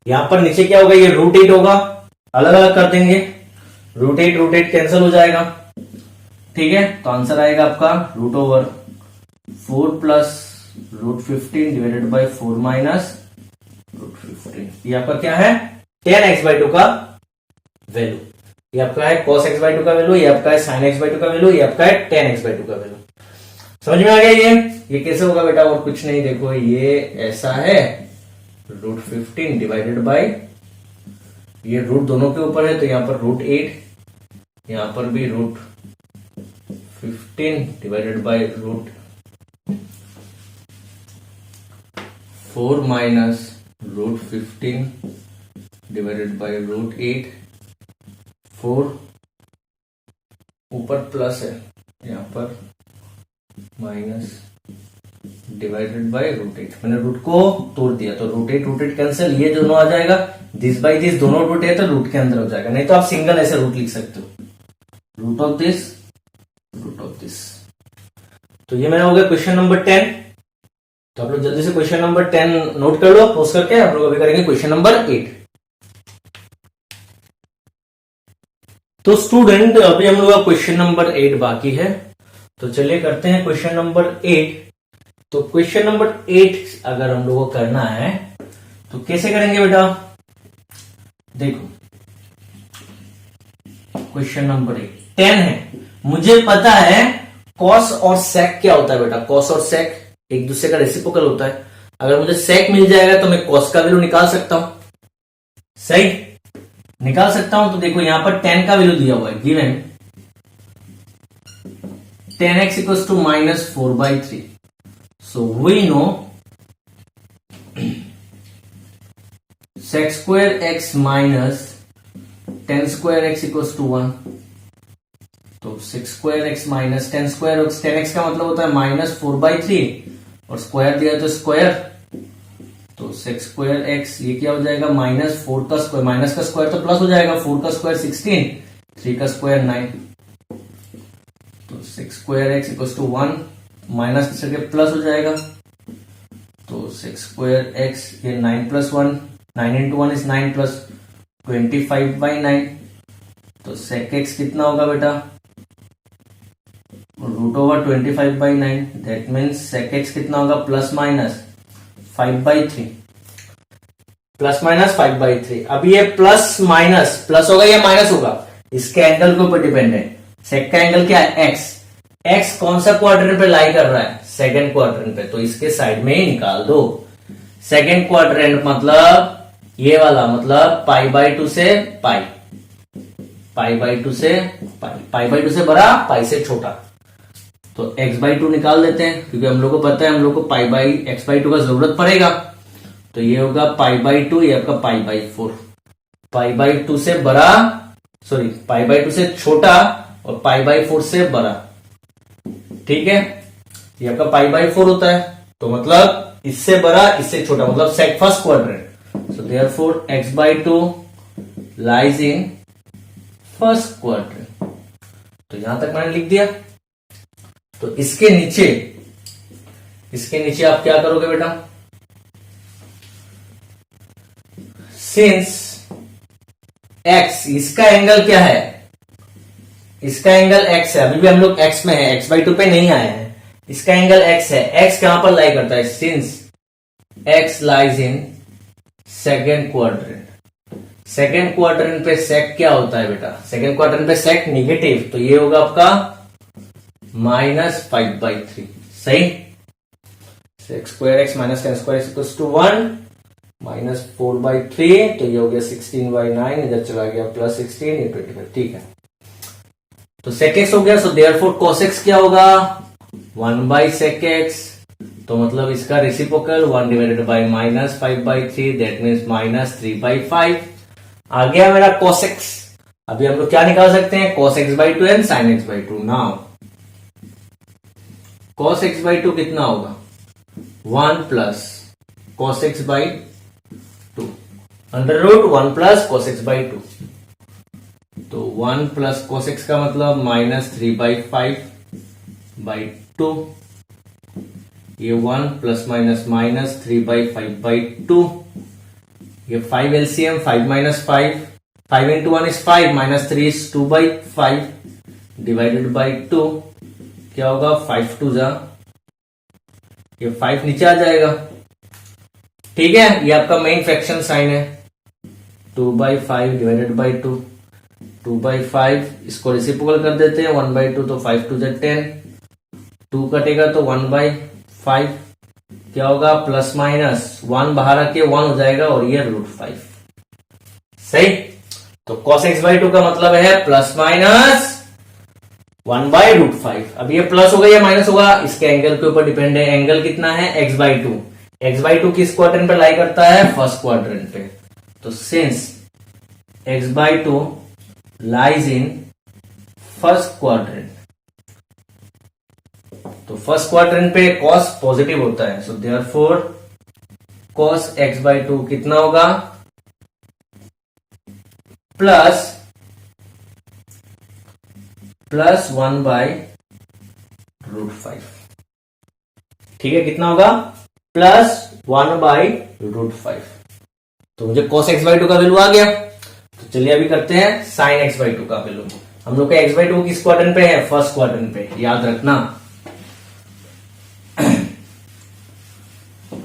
यहां पर नीचे क्या होगा? ये √8 होगा, अलग अलग कर देंगे। √8 कैंसिल हो जाएगा। ठीक है, तो आंसर आएगा आपका √4 प्लस √15 डिवाइडेड बाय 4 माइनस √15। ये आपका क्या है, tan x/2 का वैल्यू। ये आपका है cos x/2 का वैल्यू, ये आपका है sin x/2 का वैल्यू, ये आपका है tan x/2 का वैल्यू। समझ में आ गया ये कैसे होगा बेटा? और कुछ नहीं, देखो ये ऐसा है, √15 डिवाइडेड बाय, ये रूट दोनों के ऊपर है तो यहां पर √8, यहां पर भी √15 divided by √4 minus √15 divided by √8, 4 ऊपर प्लस है, यहां पर माइनस डिवाइडेड बाय √8। मैंने रूट को तोड़ दिया तो √8 कैंसिल, ये दोनों आ जाएगा, दिस बाई दिस दोनों रूट है तो रूट के अंदर हो जाएगा, नहीं तो आप सिंगल ऐसे रूट लिख सकते हो, रूट ऑफ दिस। तो ये मेरा हो गया क्वेश्चन नंबर 10। तो आप लोग जल्दी से क्वेश्चन नंबर 10 नोट कर लो, पोस्ट करके आप लोग अभी करेंगे क्वेश्चन नंबर 8। तो स्टूडेंट अभी हम लोग का क्वेश्चन नंबर 8 बाकी है, तो चलिए करते हैं क्वेश्चन नंबर 8। तो क्वेश्चन नंबर 8 अगर हम लोगों को करना है तो कैसे करेंगे बेटा? देखो क्वेश्चन नंबर 8 10 है, मुझे पता है कॉस और सेक क्या होता है बेटा। कॉस और सेक एक दूसरे का रेसिप्रोकल होता है। अगर मुझे सेक मिल जाएगा तो मैं कॉस का वैल्यू निकाल सकता हूं, सही निकाल सकता हूं। तो देखो यहां पर 10 का वैल्यू दिया हुआ है, given 10x equals to -4/3। So we know sec square x minus 10 square x equals to 1। तो sec square x minus 10 square x, 10x का मतलब होता है -4/3 और स्क्वायर दिया तो स्क्वायर, तो sec square x ये क्या हो जाएगा, -4 का स्क्वायर, माइनस का स्क्वायर तो प्लस हो जाएगा, 4 का स्क्वायर 16, 3 का स्क्वायर 9। तो sec square x equals to 1, minus करके प्लस हो जाएगा, तो sec square x ये 9 + 1, 9 × 1 is 9 + 25/9। तो sec x कितना होगा बेटा, √25/9। दैट मीन्स sec x कितना होगा, ±5/3, ±5/3। अब ये प्लस माइनस प्लस होगा या माइनस होगा, इसके एंगल के ऊपर डिपेंड है। सेक का एंगल क्या है, x कौन सा क्वाड्रेंट पे लाई कर रहा है, सेकंड क्वाड्रेंट पे, तो इसके साइड में ही निकाल दो। सेकंड क्वाड्रेंट मतलब ये वाला, मतलब π/2 से पाई, π/2 से पाई, π/2 से बड़ा, पाई से छोटा। तो x/2 निकाल देते हैं, क्योंकि हम लोग को पता है हम लोग को π/x/2 का जरूरत पड़ेगा। तो ये होगा π/2, ये आपका π/4। π/2 से बड़ा, सॉरी π/2 से छोटा और π/4 से बड़ा, ठीक है। ये आपका π/4 होता है, तो मतलब इससे बड़ा इससे छोटा, मतलब sec first quadrant. So therefore x/2 lies in first quadrant. तो यहां तक मैंने लिख दिया। तो इसके नीचे आप क्या करोगे बेटा, सिंस x, इसका एंगल क्या है, इसका एंगल x है, अभी भी हम लोग x में है, x/2 पे नहीं आए हैं, इसका एंगल x है। x कहां पर लाई करता है, since x lies in second quadrant. Second quadrant पे सेक क्या होता है बेटा, सेकेंड क्वाड्रेंट पे सेक निगेटिव, तो ये होगा आपका -5/3, सही। sec square x minus 10 square x equals to 1 -4/3, तो ये हो गया 16/9, इधर चला गया +16, ये 25, ठीक है। तो sec x हो गया, सो देयरफॉर cos x क्या होगा, 1/sec x। तो मतलब इसका reciprocal 1 divided by -5/3, that means -3/5। आ गया मेरा cos x। अभी हम लोग क्या निकाल सकते हैं, cos x/2 and sin x/2। Now cos x/2 कितना होगा, 1 + cos x/2, √1 + cos x/2। तो 1 + cos x का मतलब -3/5/2, ये 1 ± -3/5/2, ये 5 LCM, 5 - 5, 5 × 1 is 5, -3 is 2/5 divided by 2, क्या होगा, 5 × 2 = ये 5 नीचे आ जाएगा। ठीक है, ये आपका मेन फ्रैक्शन साइन है। 2/5 डिवाइडेड बाई 2/5 इसको रेसिप्रोकल कर देते हैं 1/2 तो 5 2 10, 2 कटेगा तो 1/5 क्या होगा प्लस माइनस 1 बाहर आके 1 हो जाएगा और ये √5। सही, तो cos x/2 का मतलब है प्लस माइनस 1/√5। अब ये प्लस होगा या माइनस होगा इसके एंगल के ऊपर डिपेंड है। एंगल कितना है x/2, x/2 किस क्वाड्रेंट पे लाई करता है फर्स्ट क्वाड्रेंट पे। तो since x/2 lies in first quadrant, तो फर्स्ट क्वाड्रेंट पे cos पॉजिटिव होता है। सो देयरफॉर cos x/2 कितना होगा प्लस 1/√5। ठीक है, कितना होगा प्लस 1/√5। तो मुझे cos x/2 का वैल्यू आ गया। तो चलिए अभी करते हैं sin x/2 का वैल्यू। हम लोग का x/2 किस क्वाड्रेंट पे है फर्स्ट क्वाड्रेंट पे, याद रखना।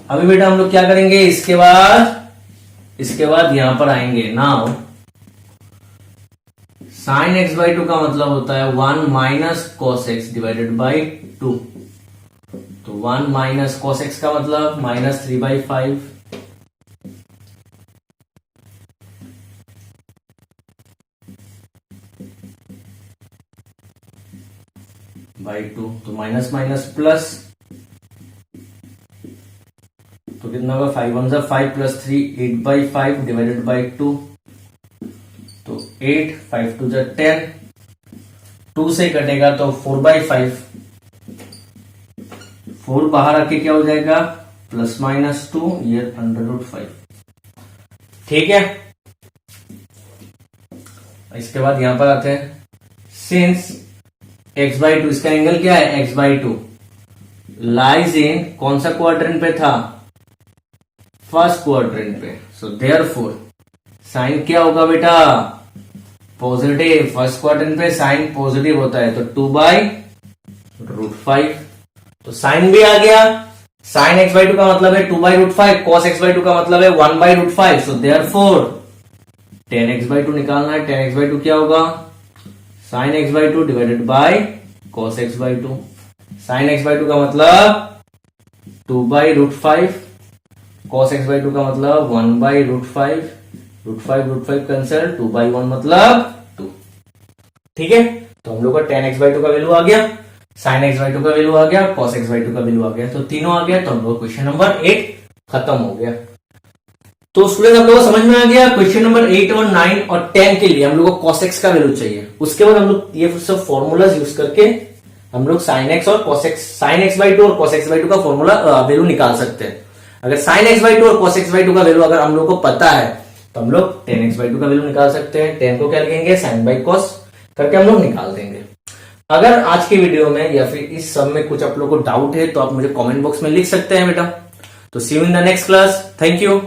अभी बेटा हम लोग क्या करेंगे, इसके बाद यहां पर आएंगे। नाउ sin x/2 का मतलब होता है 1 minus cos x divided by 2। तो 1 माइनस cos x का मतलब -3/5 बाई 2। तो माइनस माइनस प्लस, तो कितना होगा 5 1 5 प्लस 3 8/5 डिवाइडेड बाई 2। तो 8 5 2 10, 2 से कटेगा तो 4/5, 4 बाहर आके क्या हो जाएगा प्लस माइनस 2 ये √5। ठीक है, इसके बाद यहां पर आते हैं। सिंस x/2 इसका एंगल क्या है x/2 लाइज इन कौन सा क्वाड्रेंट पे था फर्स्ट क्वाड्रेंट पे। सो देयरफॉर साइन क्या होगा बेटा पॉजिटिव। फर्स्ट क्वाड्रेंट पे साइन पॉजिटिव होता है तो 2/√5। तो साइन भी आ गया। साइन x/2 का मतलब है 2/√5, cos x/2 का मतलब है 1/√5। सो देयरफॉर tan x/2 निकालना है। tan x/2 क्या होगा sin x/2 divided by cos x/2। sin x/2 का मतलब 2/√5, cos x/2 का मतलब 1/√5, √5 कैंसिल 2/1 मतलब 2। ठीक है, तो हम लोग का tan x/2 का वैल्यू आ गया, sin x/2 का वैल्यू आ गया, cos x/2 का वैल्यू आ गया। तो तीनों आ गया। तो हम लोग क्वेश्चन नंबर 8 खत्म हो गया। तो स्टूडेंट हम लोग को समझ में आ गया क्वेश्चन नंबर 8 और 9 और 10 के लिए हम लोग को cos x का वैल्यू चाहिए। उसके बाद हम लोग ये सब फॉर्मूलाज यूज करके हम लोग sin x और cos x, sin x/2 और cos x/2 का फॉर्मूला वैल्यू निकाल सकते हैं। अगर sin x/2 और cos x/2 का वैल्यू अगर हम लोग को पता है तो हम लोग tan x/2 का वैल्यू निकाल सकते हैं। tan को क्या लिखेंगे sin/cos करके हम लोग निकाल देंगे। अगर आज की वीडियो में या फिर इस सब में कुछ आप लोग को डाउट है तो आप मुझे कमेंट बॉक्स में लिख सकते हैं बेटा। तो see you in the next class. Thank you.